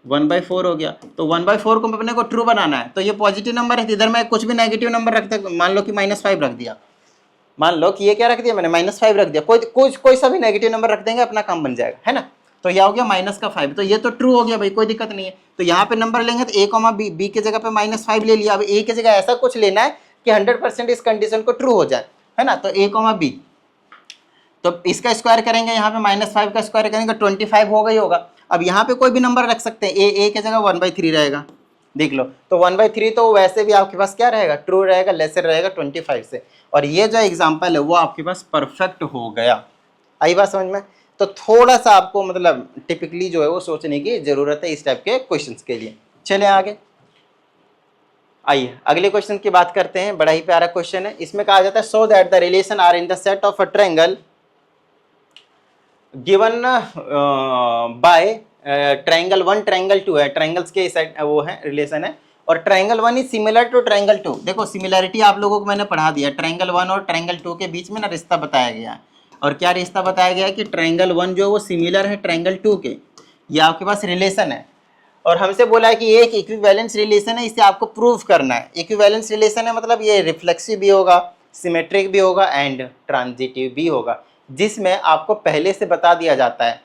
1/4 हो गया, तो 1/4 को अपने को ट्रू बनाना है, तो ये पॉजिटिव नंबर है, इधर मैं कुछ भी नेगेटिव नंबर रखता, मान लो कि -5 रख दिया, मान लो कि ये क्या रख दिया मैंने -5 रख दिया, कोई सा भी नेगेटिव नंबर रख देंगे अपना काम बन जाएगा, है ना। तो यह हो गया -5, तो ये तो ट्रू हो गया भाई, कोई दिक्कत नहीं है। तो यहाँ पे नंबर लेंगे तो a कॉमा बी, बी की जगह पे -5 ले लिया, अब a की जगह ऐसा कुछ लेना है कि 100% इस कंडीशन को ट्रू हो जाए, है ना। तो a कॉमा बी, तो इसका स्क्वायर करेंगे, यहाँ पे -5 का स्क्वायर करेंगे 25 होगा ही होगा। अब यहाँ पे कोई भी नंबर रख सकते हैं, a की जगह 1/3 रहेगा, देख लो, तो 1/3 तो वैसे भी आपके पास क्या रहेगा, ट्रू रहेगा, लेसर रहेगा 25 से, और ये जो एग्जाम्पल है वो आपके पास परफेक्ट हो गया। आई बात समझ में। तो थोड़ा सा आपको मतलब टिपिकली जो है वो सोचने की जरूरत है इस टाइप के क्वेश्चंस के लिए। चले आगे, आइए अगले क्वेश्चन की बात करते हैं, बड़ा ही प्यारा क्वेश्चन है। इसमें कहा जाता है so that the relation R in the set of a triangle given by triangle 1 triangle 2 है, ट्रायंगल्स के सेट वो है रिलेशन है, और triangle 1 is similar to triangle 2। देखो सिमिलरिटी आप लोगों को मैंने पढ़ा दिया, ट्रायंगल 1 और ट्रायंगल 2 के बीच में ना रिश्ता बताया गया है, और क्या रिश्ता बताया गया है कि ट्रायंगल 1 जो है वो सिमिलर है ट्रायंगल 2 के, ये आपके पास रिलेशन है, और हमसे बोला है कि एक इक्विवेलेंस रिलेशन है, इसे आपको प्रूव करना है। इक्विवेलेंस रिलेशन है मतलब ये रिफ्लेक्सिव भी होगा, सिमेट्रिक भी होगा एंड ट्रांजिटिव भी होगा, जिसमें आपको पहले से बता दिया जाता है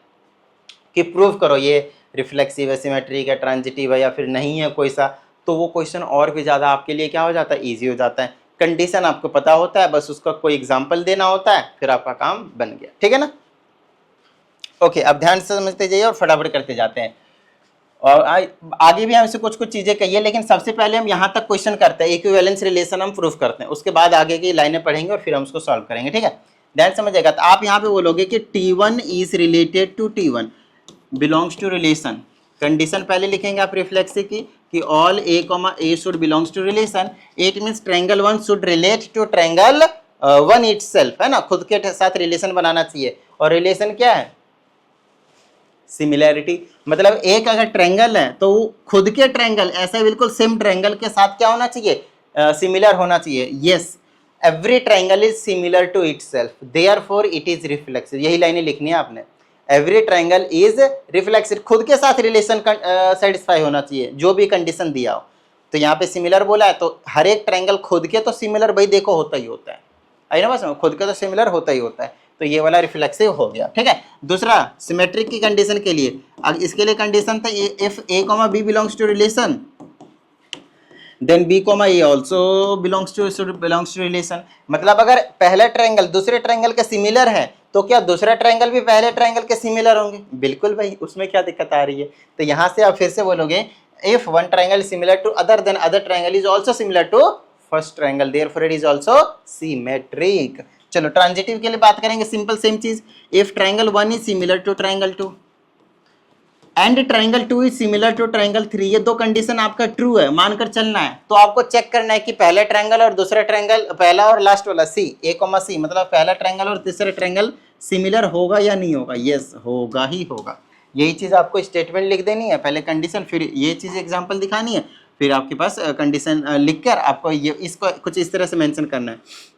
कि प्रूव करो ये रिफ्लेक्सिव है, सिमेट्रिक है, ट्रांजिटिव है या फिर नहीं है कोई सा, तो वो क्वेश्चन और भी ज़्यादा आपके लिए क्या हो जाता है, ईजी हो जाता है। कंडीशन आपको पता होता है, बस उसका कोई एग्जाम्पल देना होता है, फिर आपका काम बन गया, ठीक है ना। ओके, अब ध्यान से समझते जाइए और फटाफट करते जाते हैं, और आगे भी हमसे कुछ चीजें कही है, लेकिन सबसे पहले हम यहाँ तक क्वेश्चन करते हैं, इक्विवेलेंस रिलेशन हम प्रूफ करते हैं, उसके बाद आगे की लाइनें पढ़ेंगे और फिर हम उसको सॉल्व करेंगे, ठीक है। ध्यान समझिएगा, तो आप यहाँ पे बोलोगे कि T1 is related to T1 belongs to relation, condition पहले लिखेंगे आप रिफ्लेक्सिव की कि all a comma a should belongs to relation, it means triangle 1 should relate to triangle 1 itself, है ना, खुद के साथ रिलेशन बनाना चाहिए, और रिलेशन क्या है, सिमिलैरिटी, मतलब एक अगर ट्रायंगल है तो वो खुद के ट्रायंगल ऐसे बिल्कुल सेम ट्रायंगल के साथ क्या होना चाहिए, सिमिलर होना चाहिए। Yes, every triangle is similar to itself, therefore it is reflexive, यही लाइनें लिखनी है आपने, एवरी ट्रायंगल इज रिफ्लेक्सिव, खुद के साथ रिलेशन सेटिस्फाई होना चाहिए जो भी कंडीशन दिया हो। तो यहाँ पे सिमिलर बोला है तो हर एक ट्रायंगल खुद के तो सिमिलर भाई देखो होता ही होता है, आई ना, बस खुद के तो सिमिलर होता ही होता है, तो ये वाला रिफ्लेक्सिव हो गया, ठीक है। दूसरा सिमेट्रिक की कंडीशन के लिए, अब इसके लिए कंडीशन था if a comma b belongs to relation then b comma a also belongs to relation, मतलब अगर पहला ट्रायंगल दूसरे ट्रायंगल के सिमिलर है तो क्या दूसरा ट्रायंगल भी पहले ट्रायंगल के सिमिलर होंगे, बिल्कुल भाई, उसमें क्या दिक्कत आ रही है। तो यहाँ से आप फिर से बोलोगे if one triangle similar to other then other triangle is also similar to first triangle, therefore it is also symmetric. चलो ट्रांजिटिव के लिए बात करेंगे, सिंपल सेम चीज, if triangle 1 is similar to triangle 2 and triangle 2 is similar to triangle 3, ये दो कंडीशन आपका ट्रू है, मानकर चलना है, तो आपको चेक करना है कि पहला ट्रायंगल और दूसरा ट्रायंगल, पहला और लास्ट वाला सी a कॉमा सी, मतलब पहला ट्रायंगल और तीसरा ट्रायंगल सिमिलर होगा या नहीं होगा। यस, होगा ही होगा, यही चीज आपको स्टेटमेंट लिख देनी है, पहले कंडीशन फिर ये चीज एग्जांपल दिखानी है, फिर आपके पास कंडीशन लिखकर आपको ये इसको कुछ इस तरह से मेंशन करना है।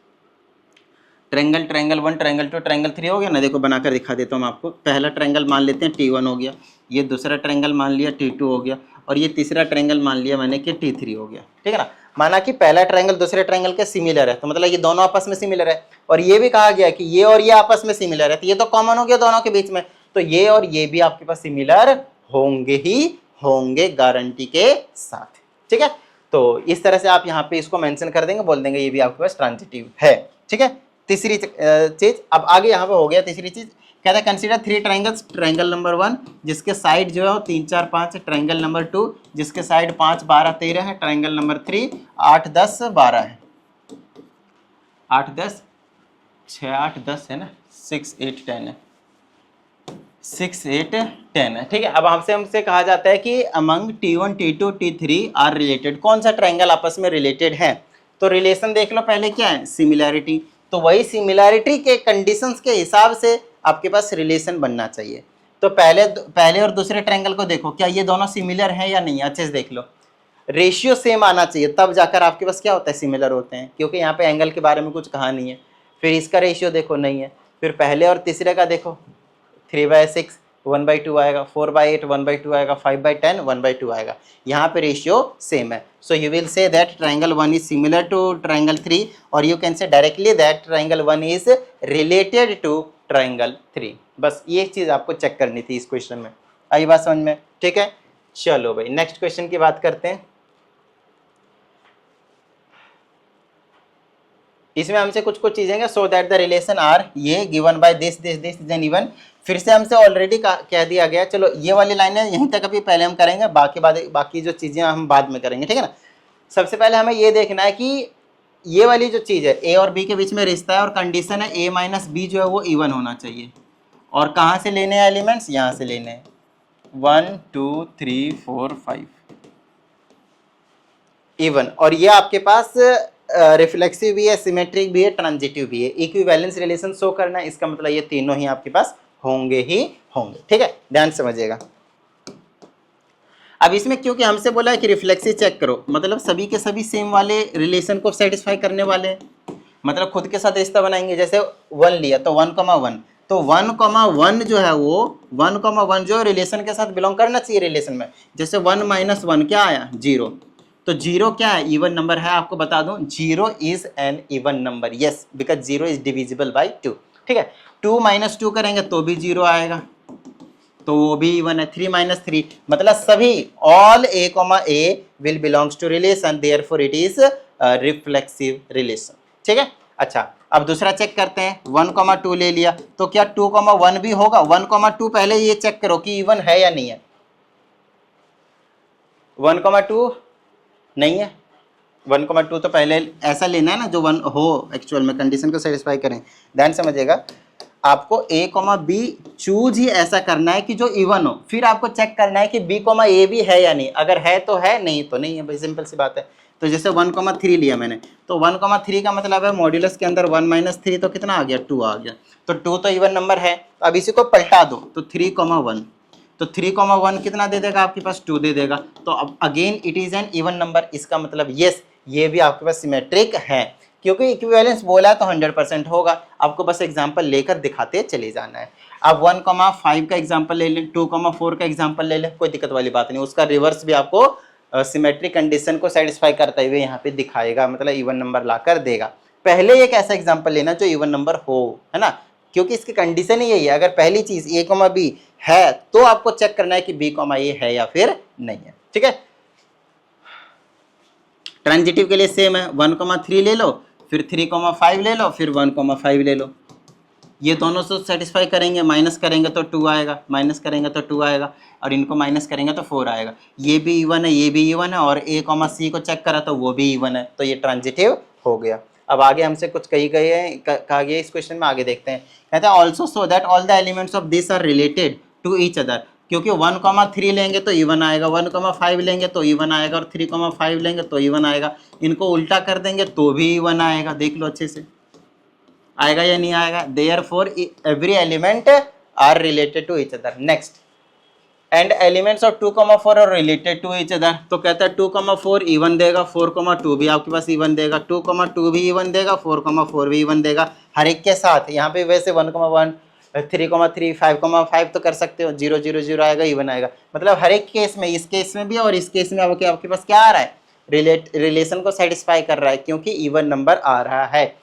ट्रायंगल 1 ट्रायंगल 2 ट्रायंगल 3 हो गया ना, देखो बनाकर दिखा देता हूँ आपको। पहला ट्रायंगल मान लेते हैं T1 हो गया, ये दूसरा ट्रायंगल मान लिया T2 हो गया, और ये तीसरा ट्रायंगल मान लिया मैंने कि T3 हो गया, ठीक है ना। माना कि पहला ट्रायंगल दूसरे ट्रायंगल के सिमिलर है, तो मतलब ये दोनों आपस में सिमिलर है, और ये भी कहा गया कि ये और ये आपस में सिमिलर है, तो ये तो कॉमन हो गया दोनों के बीच में, तो ये और ये भी आपके पास सिमिलर होंगे ही होंगे गारंटी के साथ, ठीक है। तो इस तरह से आप यहाँ पे इसको मेंशन कर देंगे, बोल देंगे ये भी आपके पास ट्रांजिटिव है। ठीक है, तीसरी चीज। अब आगे यहाँ पे हो गया तीसरी चीज, कहता है कंसीडर 3 ट्राइंगल्स, ट्राइंगल नंबर 1 जिसके साइड जो है वो 3 4 5 है, ट्राइंगल नंबर 2 जिसके साइड 5 12 13 है, ट्राइंगल नंबर 3 8 10 12 है, 8 10 6 8 10 है ना, 6 8 10 है, 6 8 10 है। ठीक है, अब हमसे कहा जाता है कि among T1 T2 T3 are related, कौन सा ट्राइंगल आपस में रिलेटेड है। तो रिलेशन देख लो पहले क्या है, सिमिलैरिटी। तो वही सिमिलैरिटी के कंडीशंस के हिसाब से आपके पास रिलेशन बनना चाहिए। तो पहले और दूसरे ट्रायंगल को देखो, क्या ये दोनों सिमिलर हैं या नहीं, अच्छे से देख लो। रेशियो सेम आना चाहिए, तब जाकर आपके पास क्या होता है, सिमिलर होते हैं, क्योंकि यहाँ पे एंगल के बारे में कुछ कहा नहीं है। फिर इसका रेशियो देखो, नहीं है। फिर पहले और तीसरे का देखो, 3/6 1/2 आएगा, 4/8 1/2 आएगा, 5/10 1/2 आएगा। यहाँ पे रेशियो सेम है। So you will say that triangle 1 is similar to triangle 3, और you can say directly that triangle 1 is related to triangle 3। बस ये चीज आपको चेक करनी थी इस क्वेश्चन में। आई बात समझ में? ठीक है, चलो भाई नेक्स्ट क्वेश्चन की बात करते हैं। इसमें हमसे कुछ चीजें, so that the relation are ये given by this this this then even. फिर से हमसे ऑलरेडी कह दिया गया, चलो ये वाली लाइनें यहीं तक अभी पहले हम करेंगे, बाकी जो चीजें हम बाद में करेंगे। ठीक है ना, सबसे पहले हमें ये देखना है कि ये वाली जो चीज है ए और बी के बीच में रिश्ता है, और कंडीशन है ए माइनस बी जो है वो इवन होना चाहिए। और कहाँ से लेने हैं एलिमेंट्स, यहाँ से लेने हैं, 1 2 3 4 5 इवन। और ये आपके पास रिफ्लेक्सिव भी है, सिमेट्रिक भी है, ट्रांजिटिव भी है। इक्विवेलेंस रिलेशन शो करना है, इसका मतलब ये तीनों ही आपके पास होंगे ही होंगे। ठीक है, ध्यान समझिएगा। अब इसमें क्योंकि हमसे बोला है कि रिफ्लेक्सिव चेक करो, मतलब सभी के सभी सेम वाले रिलेशन को सेटिस्फाई करने वाले, मतलब खुद के साथ रिश्ता बनाएंगे। जैसे 1 लिया तो 1,1, तो 1,1 जो है वो 1,1 जो रिलेशन के साथ बिलोंग करना चाहिए रिलेशन में। जैसे 1 - 1 क्या आया, 0। तो 0 क्या है, इवन नंबर है। आपको बता दूं 0 is an even number, yes, because 0 is divisible by 2। ठीक है, 2 - 2 करेंगे तो भी 0 आएगा, तो वो भी इवन है। 3 - 3 मतलब सभी all a, will belongs to relation, therefore it is reflexive relation. ठीक है, अच्छा अब दूसरा चेक करते हैं। 1,2 ले लिया तो क्या 2,1 भी होगा। 1,2 पहले ये चेक करो कि इवन है या नहीं है। 1,2 नहीं है, 1,2 तो पहले ऐसा लेना है ना जो 1 हो, एक्चुअल में कंडीशन को सेटिस्फाई करें। ध्यान समझिएगा, आपको a, b चूज ही ऐसा करना है कि जो इवन हो। फिर आपको चेक करना है कि b, a भी है या नहीं। अगर है तो है, नहीं तो नहीं है, भाई सिंपल सी बात है। तो जैसे 1,3 लिया मैंने, तो 1,3 का मतलब है मॉड्यूलस के अंदर 1 - 3 तो कितना आ गया, 2 आ गया। तो 2 तो इवन नंबर है। अब इसी को पलटा दो तो 3,1, तो 3,1 कितना दे देगा आपके पास, 2 दे देगा। तो अब again it is an even number. इसका मतलब यस, ये भी आपके पास सिमेट्रिक है, क्योंकि इक्विवेलेंस बोला है तो 100% होगा। आपको बस एग्जांपल लेकर दिखाते चले जाना है। अब 1,5 का एग्जांपल ले लें, 2,4 का एग्जांपल ले लें, कोई दिक्कत वाली बात नहीं। उसका रिवर्स भी आपको सिमेट्रिक कंडीशन को सेटिस्फाई करते हुए यहाँ पे दिखाएगा, मतलब इवन नंबर ला कर देगा। पहले एक ऐसा एग्जाम्पल लेना जो इवन नंबर हो, है ना, क्योंकि इसकी कंडीशन ही यही है। अगर पहली चीज a, b है तो आपको चेक करना है कि b, a है या फिर नहीं है। ठीक है, ट्रांजिटिव के लिए सेम है। 1,3 ले लो, फिर 3,5 ले लो, फिर 1,5 ले लो। ये दोनों से सेटिस्फाई करेंगे, माइनस करेंगे तो 2 आएगा, माइनस करेंगे तो 2 आएगा, और इनको माइनस करेंगे तो 4 आएगा। ये भी इवन है, ये भी इवन है, और a, c को चेक करा तो वो भी इवन है, तो ये ट्रांजिटिव हो गया। अब आगे हमसे कुछ कहा गया इस क्वेश्चन में, आगे देखते हैं। कहता है also so that all the elements of this are related to each other, क्योंकि 1,3 लेंगे तो इवन आएगा, 1,5 लेंगे तो इवन आएगा, और 3,5 लेंगे तो इवन आएगा। इनको उल्टा कर देंगे तो भी इवन आएगा। देख लो अच्छे से, आएगा या नहीं आएगा। Therefore every element are related to each other. Next, and elements of 2,4 are related to each other. तो कहता है 2,4 इवन देगा, 4,2 भी आपके पास इवन देगा, 2,2 भी इवन देगा, 4,4 भी इवन देगा, हर एक के साथ। यहाँ पे वैसे 1,1 3,3 5,5 तो कर सकते हो, 0 0 0 आएगा, इवन आएगा। मतलब हर एक केस में, इस केस में भी और इस केस में आपके पास क्या आ रहा है, रिलेशन को सेटिस्फाई कर रहा है, क्योंकि इवन नंबर आ रहा है।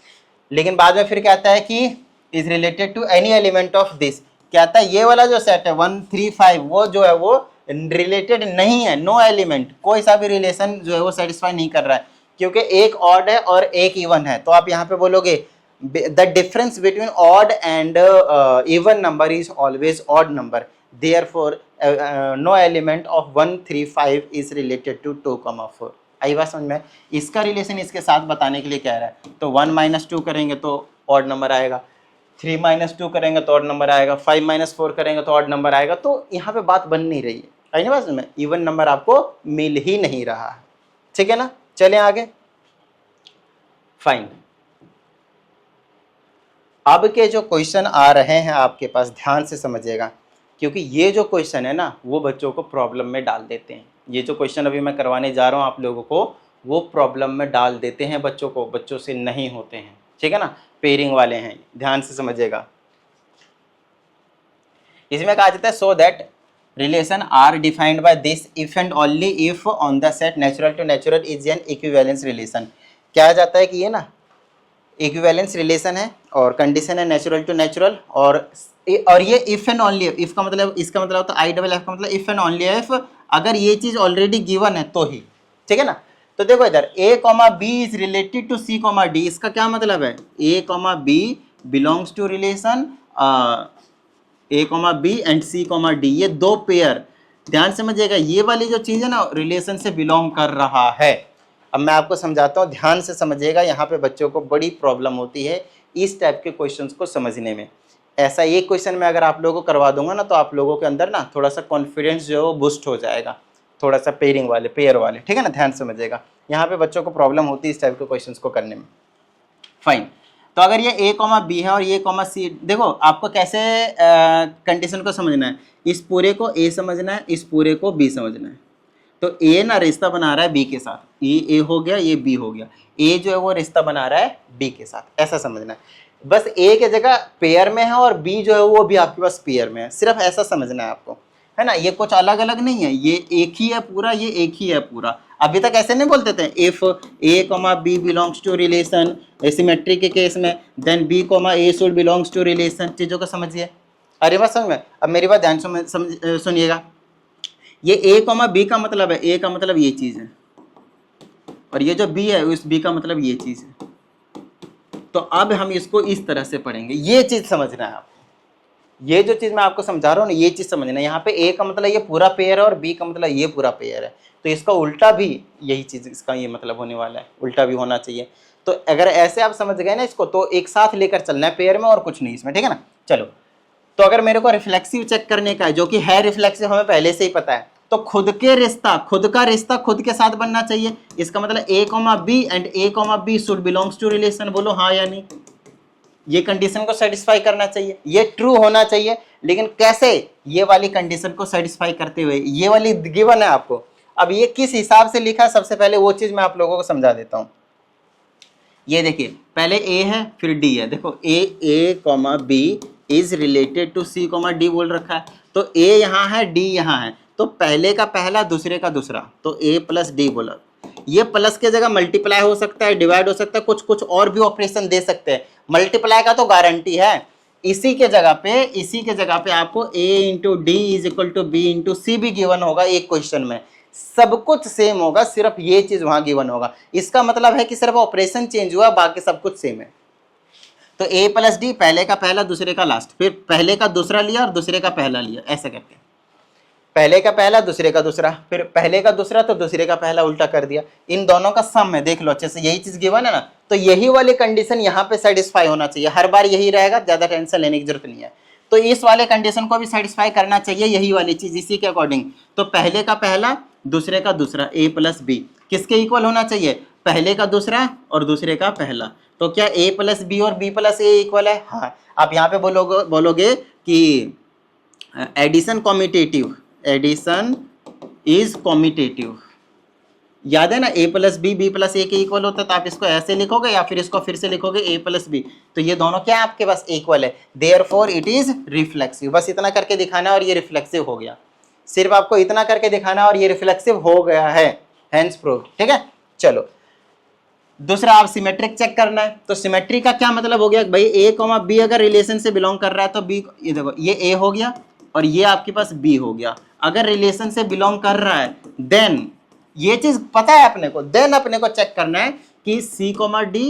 लेकिन बाद में फिर कहता है कि is related to any element of this. कहता है ये वाला जो सेट है 1 3 5 वो जो है वो रिलेटेड नहीं है, नो एलिमेंट, कोई सा भी रिलेशन जो है वो सेटिस्फाई नहीं कर रहा है, क्योंकि एक ऑड है और एक इवन है। तो आप यहाँ पे बोलोगे the difference between odd and even number is always odd number, therefore no element of 1 3 5 is related to 2,4। आई बात समझ में? इसका रिलेशन इसके साथ बताने के लिए कह रहा है। तो 1 - 2 करेंगे तो ऑड नंबर आएगा, 3 - 2 करेंगे तो ऑड नंबर आएगा, 5 - 4 करेंगे तो ऑड नंबर आएगा। तो यहाँ पे बात बन नहीं रही है, आई ना बात में, इवन नंबर आपको मिल ही नहीं रहा है। ठीक है ना, चलें आगे। फाइन, अब के जो क्वेश्चन आ रहे हैं आपके पास, ध्यान से समझिएगा, क्योंकि ये जो क्वेश्चन है ना वो बच्चों को प्रॉब्लम में डाल देते हैं। ये जो क्वेश्चन अभी मैं करवाने जा रहा हूँ आप लोगों को, वो प्रॉब्लम में डाल देते हैं बच्चों को, बच्चों से नहीं होते हैं। ठीक है ना, पेयरिंग वाले हैं, ध्यान से समझिएगा। इसमें कहा जाता है so that relation are defined by this if and only if on the set natural to natural is an equivalence relation. क्या जाता है कि ये ना इक्विवेलेंस रिलेशन है और कंडीशन है नेचुरल टू नेचुरल, और ये इफ एंड ओनली इफ का मतलब, इसका मतलब होता है IFF का मतलब इफ एंड ओनली इफ, अगर ये चीज ऑलरेडी गिवन है तो ही। ठीक है ना, तो देखो इधर A, B is related to C, D, इसका क्या मतलब है? A, B belongs to relation A, B and C, D, ये दो पेयर, ध्यान समझिएगा, ये वाली जो चीज है ना रिलेशन से बिलोंग कर रहा है। अब मैं आपको समझाता हूँ, ध्यान से समझिएगा, यहाँ पे बच्चों को बड़ी प्रॉब्लम होती है इस टाइप के क्वेश्चंस को समझने में। ऐसा एक क्वेश्चन मैं अगर आप लोगों को करवा दूंगा ना, तो आप लोगों के अंदर ना थोड़ा सा कॉन्फिडेंस जो है वो बूस्ट हो जाएगा, थोड़ा सा पेयरिंग वाले, पेयर वाले। ठीक है ना, ध्यान समझिएगा, यहाँ पे बच्चों को प्रॉब्लम होती है इस टाइप के क्वेश्चंस को करने में। फाइन, तो अगर ये A, B है और ये C, देखो आपको कैसे कंडीशन को समझना है, इस पूरे को A समझना है, इस पूरे को B समझना है। तो A ना रिश्ता बना रहा है B के साथ, ये A हो गया, ये B हो गया, A जो है वो रिश्ता बना रहा है B के साथ, ऐसा समझना है। बस A की जगह पेयर में है और B जो है वो भी आपके पास पेयर में है, सिर्फ ऐसा समझना है आपको, है ना। ये कुछ अलग अलग नहीं है, ये एक ही है पूरा, ये एक ही है पूरा। अभी तक ऐसे नहीं बोलते थे if A, B belongs to relation symmetry के केस में, then B, A should belongs to relation. चीजों को समझिए, अरे बात समझ में। अब मेरी बात ध्यान से सुनिएगा, ये A, B का मतलब है, A का मतलब ये चीज है, और ये जो B है उस B का मतलब ये चीज है। तो अब हम इसको इस तरह से पढ़ेंगे, ये चीज समझना है आपको, ये जो चीज मैं आपको समझा रहा हूँ ना, ये चीज समझना है। यहाँ पे A का मतलब ये पूरा पेयर है और B का मतलब ये पूरा पेयर है, तो इसका उल्टा भी यही चीज, इसका ये मतलब होने वाला है, उल्टा भी होना चाहिए। तो अगर ऐसे आप समझ गए ना इसको, तो एक साथ लेकर चलना है पेयर में और कुछ नहीं इसमें। ठीक है ना, चलो। तो अगर मेरे को रिफ्लेक्सिव चेक करने का है, जो कि है रिफ्लेक्सिव, हमें पहले से ही पता है, तो खुद का रिश्ता खुद के साथ बनना चाहिए। इसका मतलब A, B and A, B should belongs to relation. बोलो हाँ या नहीं, ये कंडीशन को सेटिस्फाई करना चाहिए, ये ट्रू होना चाहिए। लेकिन कैसे? ये वाली कंडीशन को सेटिस्फाई करते हुए, ये वाली गिवन है आपको। अब ये किस हिसाब से लिखा है, सबसे पहले वो चीज मैं आप लोगों को समझा देता हूं। ये देखिए, पहले A है फिर D है। देखो A, B is related to C, D बोल रखा है, तो A यहाँ है, D यहाँ है, तो पहले का पहला दूसरे का दूसरा, तो A प्लस D बोला। ये प्लस के जगह मल्टीप्लाई हो सकता है, डिवाइड हो सकता है, कुछ कुछ और भी ऑपरेशन दे सकते हैं। मल्टीप्लाई का तो गारंटी है। इसी के जगह पे आपको A into D is equal to B into C भी गिवन होगा एक क्वेश्चन में। सब कुछ सेम होगा, सिर्फ ये चीज वहां गिवन होगा। इसका मतलब है कि सिर्फ ऑपरेशन चेंज हुआ, बाकी सब कुछ सेम है। तो A प्लस डी, पहले का पहला दूसरे का लास्ट, फिर पहले का दूसरा लिया और दूसरे का पहला लिया, ऐसे करके पहले का पहला दूसरे का दूसरा, फिर पहले का दूसरा तो दूसरे का पहला उल्टा कर दिया। इन दोनों का सम है, देख लो अच्छे से, यही चीज गिवन है ना, तो यही वाली कंडीशन यहाँ पे सेटिस्फाई होना चाहिए। हर बार यही रहेगा, ज्यादा टेंशन लेने की जरूरत नहीं है। तो इस वाले कंडीशन को भी सेटिस्फाई करना चाहिए, यही वाली चीज, इसी के अकॉर्डिंग। तो पहले का पहला दूसरे का दूसरा, A प्लस बी किसके इक्वल होना चाहिए? पहले का दूसरा और दूसरे का पहला। तो क्या A प्लस बी और B प्लस A इक्वल है? हाँ। आप यहाँ पे बोलोगे कि addition commutative, addition is commutative, याद है ना, A plus b, B plus A के इक्वल होता है। तो आप इसको ऐसे लिखोगे या फिर इसको फिर से लिखोगे A प्लस बी, तो ये दोनों क्या है आपके पास? इक्वल है, देयरफॉर इट इज रिफ्लेक्सिव। बस इतना करके दिखाना और ये रिफ्लेक्सिव हो गया। सिर्फ आपको इतना करके दिखाना और ये रिफ्लेक्सिव हो गया है, हेंस प्रूव्ड। ठीक है, चलो दूसरा, आप सिमेट्रिक चेक करना है। तो सिमेट्री का क्या मतलब हो गया भाई? A, B अगर रिलेशन से बिलोंग कर रहा है तो B, ये देखो ये A हो गया, और ये आपके पास बी हो गया। अगर रिलेशन से बिलोंग कर रहा है देन ये चीज पता है अपने को, देन अपने को चेक करना है कि सी कॉमा डी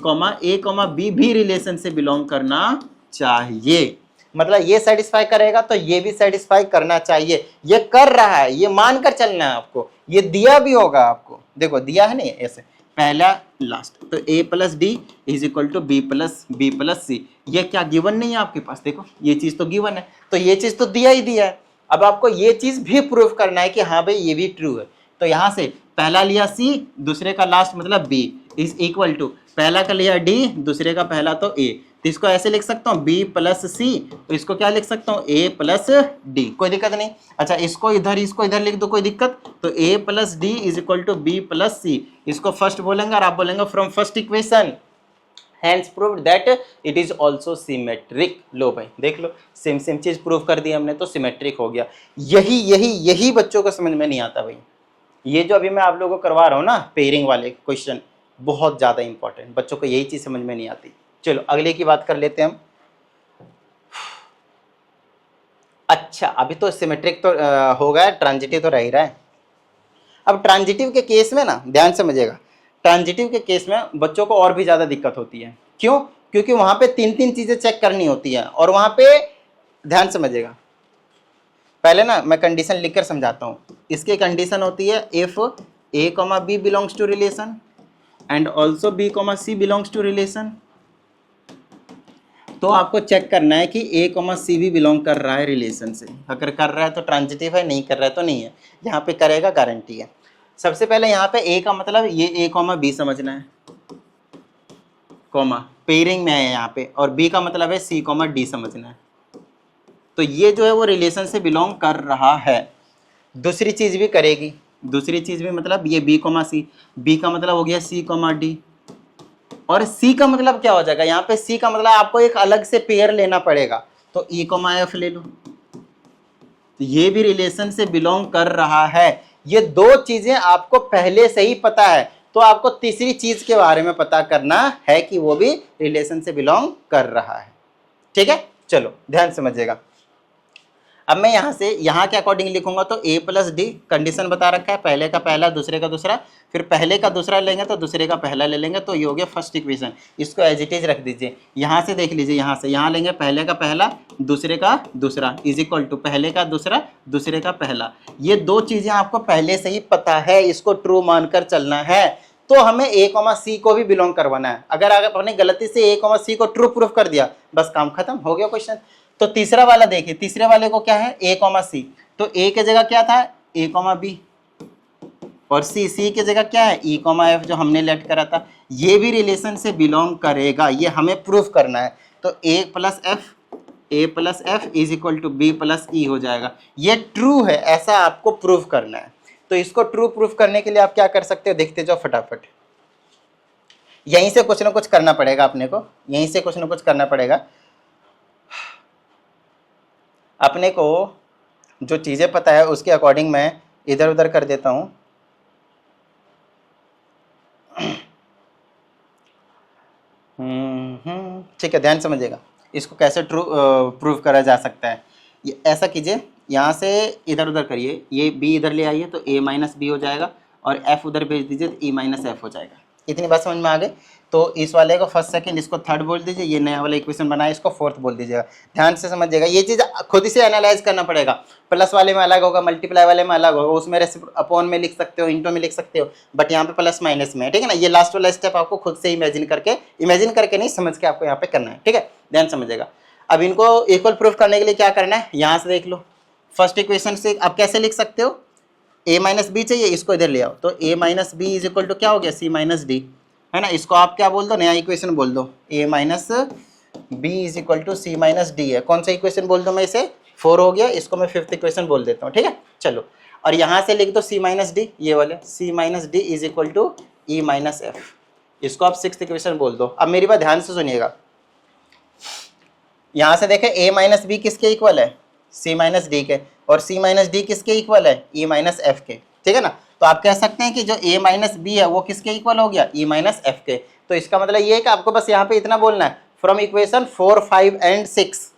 कॉमा ए कॉमा बी भी रिलेशन से बिलोंग करना चाहिए। मतलब ये सेटिस्फाई करेगा तो ये भी सेटिस्फाई करना चाहिए। ये कर रहा है, ये मानकर चलना है आपको, ये दिया भी होगा आपको, देखो दिया है नहीं ऐसे पहला लास्ट, तो a plus D is equal to B plus C. ये क्या गिवन नहीं है आपके पास, देखो ये चीज तो गिवन है, तो ये चीज तो दिया ही दिया है। अब आपको ये चीज भी प्रूफ करना है कि हाँ भाई ये भी ट्रू है। तो यहां से पहला लिया c, दूसरे का लास्ट मतलब b इज इक्वल टू पहला का लिया d, दूसरे का पहला तो a, तो इसको ऐसे लिख सकता हूँ b प्लस सी, तो इसको क्या लिख सकता हूँ a प्लस डी, कोई दिक्कत नहीं। अच्छा इसको इधर लिख दो, कोई दिक्कत, तो a plus D is equal to B plus C, इसको फर्स्ट बोलेंगे और आप बोलेंगे from first equation hence proved that it is also symmetric. लो भाई देख लो, सेम चीज प्रूव कर दी हमने, तो सिमेट्रिक हो गया। यही बच्चों को समझ में नहीं आता भाई। ये जो अभी मैं आप लोगों को करवा रहा हूँ ना पेयरिंग वाले क्वेश्चन, बहुत ज्यादा इंपॉर्टेंट, बच्चों को यही चीज समझ में नहीं आती। चलो अगले की बात कर लेते हैं हम। अच्छा अभी तो सिमेट्रिक तो हो गया, ट्रांजिटिव तो रह ही रहा है। अब ट्रांजिटिव के केस में ना ध्यान समझिएगा, ट्रांजिटिव के केस में बच्चों को और भी ज्यादा दिक्कत होती है। क्यों? क्योंकि वहां पे तीन चीजें चेक करनी होती है, और वहां पे ध्यान समझिएगा, पहले ना मैं कंडीशन लिखकर समझाता हूं। इसकी कंडीशन होती है if a comma B belongs to relation and also b comma c belongs to relation, तो आपको चेक करना है कि a कॉमा सी भी बिलोंग कर रहा है रिलेशन से। अगर कर रहा है तो ट्रांजिटिव है, नहीं कर रहा है तो नहीं है। यहाँ पे करेगा गारंटी है। सबसे पहले यहाँ पे a का मतलब ये a कॉमा बी समझना है, कॉमा पेयरिंग में है यहाँ पे, और b का मतलब है c कॉमा डी समझना है। तो ये जो है वो रिलेशन से बिलोंग कर रहा है। दूसरी चीज भी करेगी, दूसरी चीज भी मतलब ये b कॉमा सी, b का मतलब हो गया c कॉमा डी, और C का मतलब क्या हो जाएगा, यहाँ पे C का मतलब आपको एक अलग से पेयर लेना पड़ेगा, तो E कॉमा F ले लो, तो ये भी रिलेशन से बिलोंग कर रहा है। ये दो चीजें आपको पहले से ही पता है, तो आपको तीसरी चीज के बारे में पता करना है कि वो भी रिलेशन से बिलोंग कर रहा है। ठीक है, चलो ध्यान समझिएगा। अब मैं यहाँ से यहाँ के अकॉर्डिंग लिखूंगा, तो a प्लस डी कंडीशन बता रखा है, पहले का पहला दूसरे का दूसरा, फिर पहले का दूसरा लेंगे तो दूसरे का पहला ले लेंगे, तो ये हो गया फर्स्ट इक्वेशन। इसको एज इट इज रख दीजिए। यहाँ से देख लीजिए, यहाँ से यहाँ लेंगे पहले का पहला दूसरे का दूसरा इज इक्वल टू पहले का दूसरा दूसरे का पहला। ये दो चीजें आपको पहले से ही पता है, इसको ट्रू मानकर चलना है। तो हमें a कॉमा सी को भी बिलोंग करवाना है। अगर आपने गलती से a कॉमा सी को ट्रू प्रूफ कर दिया, बस काम खत्म हो गया क्वेश्चन। तो तीसरा वाला देखिए, तीसरे वाले को क्या है a कॉमा सी, तो a की जगह क्या था a कॉमा बी, और c की जगह क्या है e कॉमा एफ जो हमने लेट करा था। ये भी रिलेशन से बिलोंग करेगा, ये हमें प्रूफ करना है। तो a plus F is equal to B plus E हो जाएगा। ये ट्रू है, ऐसा आपको प्रूफ करना है। तो इसको ट्रू प्रूफ करने के लिए आप क्या कर सकते हो, देखते जाओ फटाफट। यहीं से कुछ ना कुछ करना पड़ेगा अपने को, यहीं से कुछ ना कुछ करना पड़ेगा अपने को। जो चीज़ें पता है उसके अकॉर्डिंग मैं इधर उधर कर देता हूँ। ठीक है, ध्यान समझिएगा। इसको कैसे ट्रू प्रूव करा जा सकता है। ये ऐसा कीजिए, यहाँ से इधर उधर करिए, ये b इधर ले आइए तो a माइनस बी हो जाएगा, और f उधर भेज दीजिए तो e माइनस एफ हो जाएगा। इतनी बात समझ में आ गई। तो इस वाले को फर्स्ट सेकंड, इसको थर्ड बोल दीजिए, ये नया वाला इक्वेशन बनाए, इसको फोर्थ बोल दीजिएगा। ध्यान से समझिएगा, ये चीज़ खुद से एनालाइज करना पड़ेगा। प्लस वाले में अलग होगा, मल्टीप्लाई वाले में अलग होगा, उसमें अपॉन में लिख सकते हो, इंटू में लिख सकते हो, बट यहाँ पे प्लस माइनस में है। ठीक है ना, ये लास्ट वाला स्टेप आपको खुद से इमेजिन करके नहीं, समझ के आपको यहाँ पे करना है। ठीक है, ध्यान समझिएगा। अब इनको इक्वल प्रूफ करने के लिए क्या करना है, यहाँ से देख लो, फर्स्ट इक्वेशन से आप कैसे लिख सकते हो, a माइनस बी चाहिए, इसको इधर ले आओ, तो a minus b is equal to क्या हो गया c माइनस डी, है ना। इसको आप क्या बोल दो, नया इक्वेशन बोल दो, a minus b is equal to c minus d है। कौन सा इक्वेशन बोल दो मैं इसे, 4 हो गया, इसको मैं फिफ्थ इक्वेशन बोल देता हूँ। ठीक है, चलो, और यहाँ से लिख दो c माइनस डी, ये वाले c minus d is equal to e minus f, इसको आप सिक्स्थ इक्वेशन बोल दो। अब मेरी बात ध्यान से सुनिएगा, यहाँ से देखें a माइनस बी किसके इक्वल है, c माइनस डी के, और c माइनस डी किसके इक्वल है, e माइनस एफ के। ठीक है ना, तो आप कह सकते हैं कि जो a माइनस बी है वो किसके इक्वल हो गया, e माइनस एफ के। तो इसका मतलब ये है कि आपको बस यहाँ पे इतना बोलना है, from equation 4, 5 and 6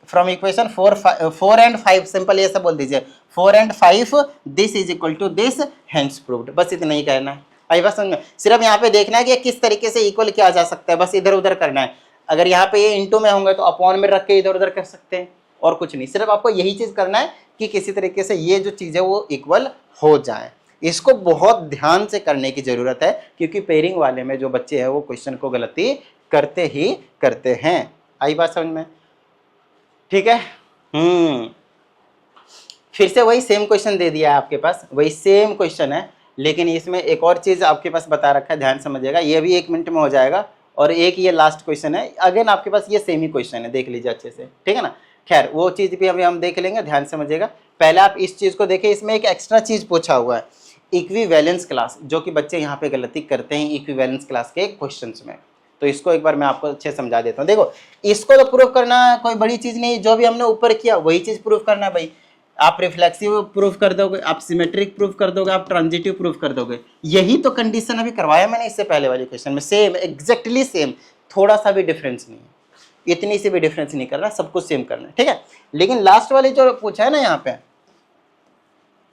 from equation 4 and 5, simple ये सब बोल दीजिए 4 and 5 this is equal to this, hence proved. बस इतना ही कहना है। आई बात समझ में? सिर्फ यहाँ पे देखना है कि किस तरीके से इक्वल किया जा सकता है, बस इधर उधर करना है। अगर यहाँ पे ये इंटू में होंगे तो अपॉन में रख के इधर उधर कर सकते हैं, और कुछ नहीं। सिर्फ आपको यही चीज करना है कि किसी तरीके से ये जो चीज है वो इक्वल हो जाए। इसको बहुत ध्यान से करने की जरूरत है, क्योंकि पेयरिंग वाले में जो बच्चे हैं वो क्वेश्चन को गलती करते ही करते हैं। आई बात समझ में? ठीक है। फिर से वही सेम क्वेश्चन दे दिया है आपके पास, वही सेम क्वेश्चन है, लेकिन इसमें एक और चीज आपके पास बता रखा है, ध्यान समझिएगा। ये भी 1 मिनट में हो जाएगा, और एक ये लास्ट क्वेश्चन है। अगेन आपके पास ये सेम ही क्वेश्चन है, देख लीजिए अच्छे से, ठीक है ना। खैर वो चीज भी अभी हम देख लेंगे, ध्यान समझिएगा। पहले आप इस चीज को देखिए, इसमें एक एक्स्ट्रा चीज पूछा हुआ है, इक्विवेलेंस क्लास, जो कि बच्चे यहाँ पे गलती करते हैं इक्विवेलेंस क्लास के क्वेश्चंस में। तो इसको एक बार मैं आपको अच्छे समझा देता हूँ। देखो, इसको तो प्रूव करना कोई बड़ी चीज नहीं, जो भी हमने ऊपर किया वही चीज प्रूव करना है भाई। आप रिफ्लेक्सिव प्रूफ कर दोगे, आप सिमेट्रिक प्रूफ कर दोगे, आप ट्रांजिटिव प्रूफ कर दोगे। यही तो कंडीशन अभी करवाया मैंने इससे पहले वाले क्वेश्चन में, सेम, एग्जैक्टली सेम, थोड़ा सा भी डिफरेंस नहीं है, इतनी सी भी डिफरेंस नहीं करना, सब कुछ सेम करना है, ठीक है। लेकिन लास्ट वाले जो पूछा है ना यहाँ पे,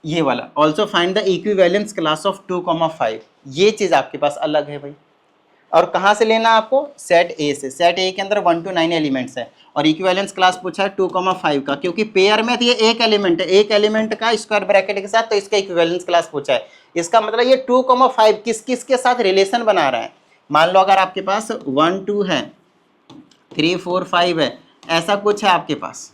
ये वाला, also find the equivalence class of 2,5, ये चीज आपके पास अलग है भाई। और कहाँ से लेना आपको? सेट ए से। सेट ए के अंदर 1 to 9 एलिमेंट्स है, और इक्विवेलेंस क्लास पूछा है 2,5 का, क्योंकि पेयर में तो ये एक एलिमेंट है, एक एलिमेंट का स्क्वायर ब्रैकेट के साथ, तो इसका इक्विवेलेंस क्लास पूछा है। इसका मतलब ये 2,5 किस किस के साथ रिलेशन बना रहा है। मान लो अगर आपके पास 1 2 है, 3 4 5 है, ऐसा कुछ है आपके पास,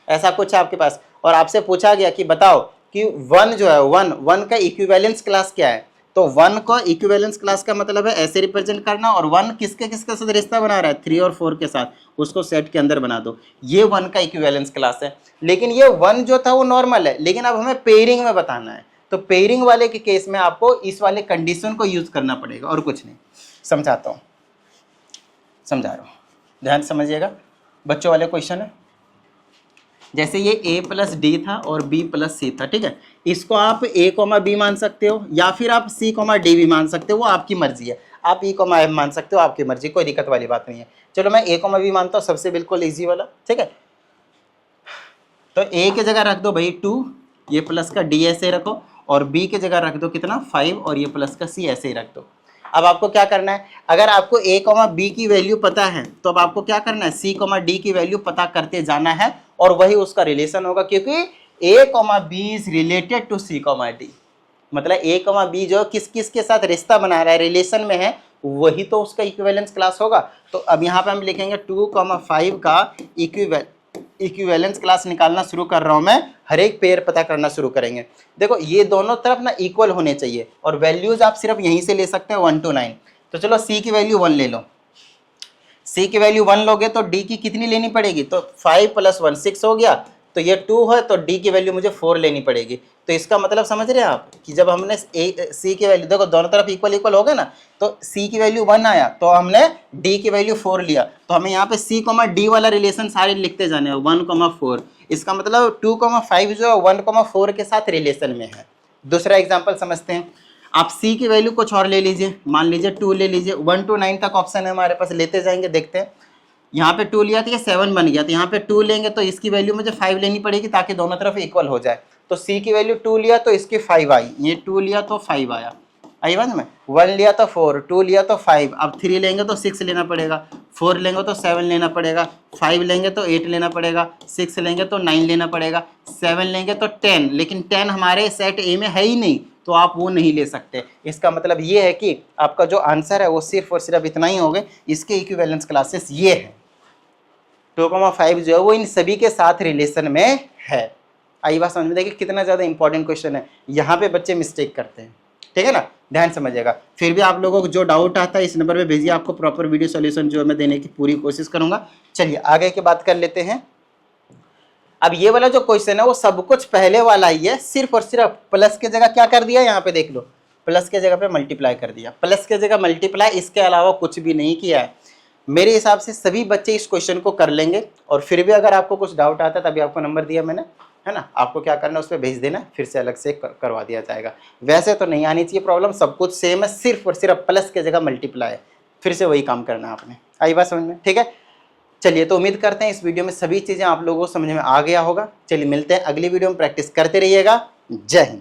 ऐसा कुछ है आपके पास, और आपसे पूछा गया कि बताओ कि 1 जो है, 1 का इक्विवेलेंस क्लास क्या है। तो 1 को इक्विवेलेंस क्लास का मतलब है ऐसे रिप्रेजेंट करना, और 1 किसके किसके साथ रिश्ता बना रहा है? 3 और 4 के साथ, उसको सेट के अंदर बना दो। ये 1 का इक्विवेलेंस क्लास है। लेकिन ये 1 जो था वो नॉर्मल है, लेकिन अब हमें पेयरिंग में बताना है, तो पेयरिंग वाले के केस में आपको इस वाले कंडीशन को यूज करना पड़ेगा, और कुछ नहीं। समझाता हूँ, समझा रहा हूँ, ध्यान समझिएगा। बच्चों वाले क्वेश्चन है, जैसे ये a + d था और b + c था, ठीक है। इसको आप a, b मान सकते हो, या फिर आप c, d भी मान सकते हो, वो आपकी मर्जी है। आप e, f मान सकते हो, आपकी मर्जी, कोई दिक्कत वाली बात नहीं है। चलो मैं a, b मानता हूँ, सबसे बिल्कुल इजी वाला, ठीक है। तो a की जगह रख दो भाई 2, ये प्लस का d ऐसे रखो, और b की जगह रख दो कितना 5, और ये प्लस का c ऐसे ही रख दो। अब आपको क्या करना है, अगर आपको a, b की वैल्यू पता है, तो अब आपको क्या करना है, c, d की वैल्यू पता करते जाना है, और वही उसका रिलेशन होगा, क्योंकि a, b is related to c, d। मतलब a, b जो किस किस के साथ रिश्ता बना रहा है, रिलेशन में है, वही तो उसका इक्विवेलेंस क्लास होगा। तो अब यहाँ पे हम लिखेंगे 2,5 का इक्विवेलेंस क्लास निकालना शुरू कर रहा हूं मैं, हर एक पेयर पता करना शुरू करेंगे। देखो ये दोनों तरफ ना इक्वल होने चाहिए, और वैल्यूज आप सिर्फ यहीं से ले सकते हो 1 to 9। तो चलो c की वैल्यू 1 ले लो, c की वैल्यू 1 लोगे तो d की कितनी लेनी पड़ेगी? तो 5 + 1 6 हो गया, तो ये 2 है, तो d की वैल्यू मुझे 4 लेनी पड़ेगी। तो इसका मतलब समझ रहे हैं आप कि जब हमने c की वैल्यू, देखो दोनों तरफ इक्वल इक्वल हो गए ना, तो c की वैल्यू 1 आया, तो हमने d की वैल्यू 4 लिया, तो हमें यहाँ पे c, d वाला रिलेशन सारे लिखते जाने हैं, 1, 4। इसका मतलब 2,5 जो है 1, 4 के साथ रिलेशन में है। दूसरा एग्जाम्पल समझते हैं। आप c की वैल्यू कुछ और ले लीजिए, मान लीजिए 2 ले लीजिए, 1 to 9 तक ऑप्शन है हमारे पास, लेते जाएंगे, देखते हैं। यहाँ पे 2 लिया तो ये 7 बन गया, तो यहाँ पे 2 लेंगे तो इसकी वैल्यू मुझे 5 लेनी पड़ेगी, ताकि दोनों तरफ इक्वल हो जाए। तो c की वैल्यू 2 लिया तो इसकी 5 आई, ये 2 लिया तो 5 आया, आई बात में। 1 लिया तो 4, 2 लिया तो 5, अब 3 लेंगे तो 6 लेना पड़ेगा, 4 लेंगे तो 7 लेना पड़ेगा, 5 लेंगे तो 8 लेना पड़ेगा, 6 लेंगे तो 9 लेना पड़ेगा, 7 लेंगे तो 10, लेकिन 10 हमारे सेट ए में है ही नहीं, तो आप वो नहीं ले सकते। इसका मतलब ये है कि आपका जो आंसर है वो सिर्फ और सिर्फ इतना ही होगा, इसके इक्विवेलेंस क्लासेस ये है। 2,5 जो है वो इन सभी के साथ रिलेशन में है। आई बात समझ में? देखिए कितना ज़्यादा इंपॉर्टेंट क्वेश्चन है, यहाँ पे बच्चे मिस्टेक करते हैं, ठीक है ना, ध्यान समझिएगा। फिर भी आप लोगों को जो डाउट आता है इस नंबर पे भेजिए, आपको प्रॉपर वीडियो सॉल्यूशन जो है मैं देने की पूरी कोशिश करूंगा। चलिए आगे की बात कर लेते हैं। अब ये वाला जो क्वेश्चन है वो सब कुछ पहले वाला ही है, सिर्फ और सिर्फ प्लस की जगह क्या कर दिया, यहाँ पे देख लो, प्लस के जगह पे मल्टीप्लाई कर दिया, प्लस के जगह मल्टीप्लाई, इसके अलावा कुछ भी नहीं किया है। मेरे हिसाब से सभी बच्चे इस क्वेश्चन को कर लेंगे, और फिर भी अगर आपको कुछ डाउट आता है तभी आपको नंबर दिया मैंने, है ना, आपको क्या करना है उस पर भेज देना, फिर से अलग से करवा दिया जाएगा। वैसे तो नहीं आनी चाहिए प्रॉब्लम, सब कुछ सेम है, सिर्फ और सिर्फ प्लस के जगह मल्टीप्लाई, फिर से वही काम करना है आपने। आई बात समझ में? ठीक है, चलिए, तो उम्मीद करते हैं इस वीडियो में सभी चीजें आप लोगों को समझ में आ गया होगा। चलिए मिलते हैं अगली वीडियो में, प्रैक्टिस करते रहिएगा। जय हिंद।